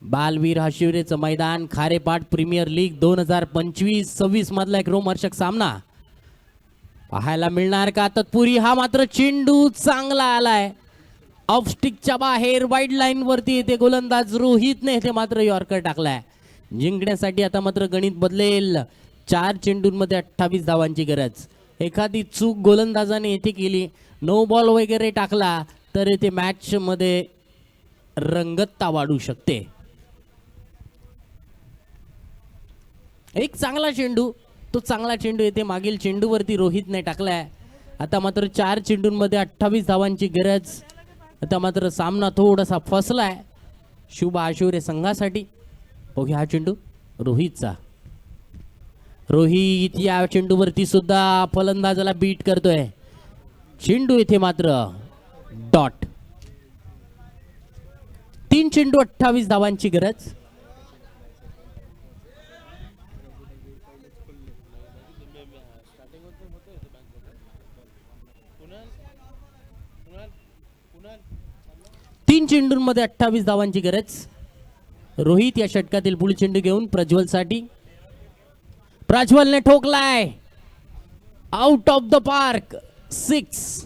बालवीर हाशिवरेचं मैदान खारेपाट प्रीमियर लीग 2025-26 मधला एक रोमहर्षक सामना पाहायला मिळणार का? तत्पुरी हा मात्र चेंडू चांगला आलाय ऑफ स्टिकच्या बाहेर वाईड लाईन वरती. येते गोलंदाज रोहितने येथे मात्र यॉर्कर टाकलाय. जिंकण्यासाठी आता मात्र गणित बदलेल. 4 चेंडूंमध्ये 28 धावांची गरज. एखादी चूक गोलंदाजाने येथे केली, नो बॉल वगैरे टाकला तर येथे मॅच मध्ये रंगतता वाढू शकते. एक चांगला चेंडू, तो चांगला चेंडू येथे मागील चेंडूवरती रोहितने टाकलाय. आता मात्र 4 चेंडूंमध्ये 28 धावांची गरज. आता मात्र सामना थोडासा फसलाय शुभ आशुरे संघासाठी. बघूया हा चेंडू रोहितचा. रोहित या चेंडूवरती सुद्धा फलंदाजाला बीट करतोय. चेंडू येथे मात्र डॉट. 3 चेंडू 28 धावांची गरज. तीन चेंडूंमध्ये 28 धावांची गरज. रोहित या षटकातील पुढील चेंडू घेऊन प्रज्वलसाठी. प्रज्वलने ठोकलाय आउट ऑफ द पार्क 6.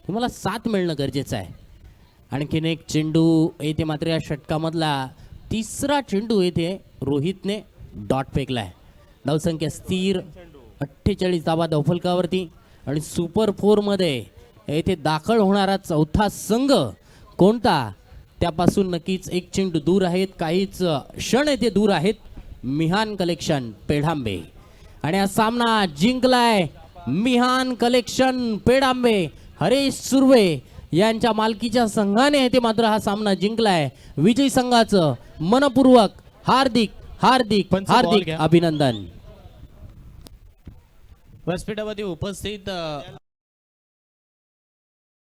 तुम्हाला 7 मिळणं गरजेचं आहे. आणखीन एक चेंडू येथे मात्र या षटकामधला तिसरा चेंडू येथे रोहितने डॉट फेकलाय. धावसंख्या स्थिर 48 धावा धावफलकावरती आणि सुपर 4 मध्ये येथे दाखल होणारा चौथा संघ कोणता त्यापासून नक्कीच एक चेंडू दूर आहेत. काहीच क्षण येथे दूर आहेत. मिहान कलेक्शन पेढांबे आणि हा सामना जिंकलाय मिहान कलेक्शन पेढांबे. हरेश सुर्वे यांच्या मालकीच्या संघाने येथे मात्र हा सामना जिंकलाय. विजयी संघाचं मनपूर्वक हार्दिक हार्दिक पंच बॉल हार्दिक घ्या. अभिनंदन. व्यासपीठावरती उपस्थित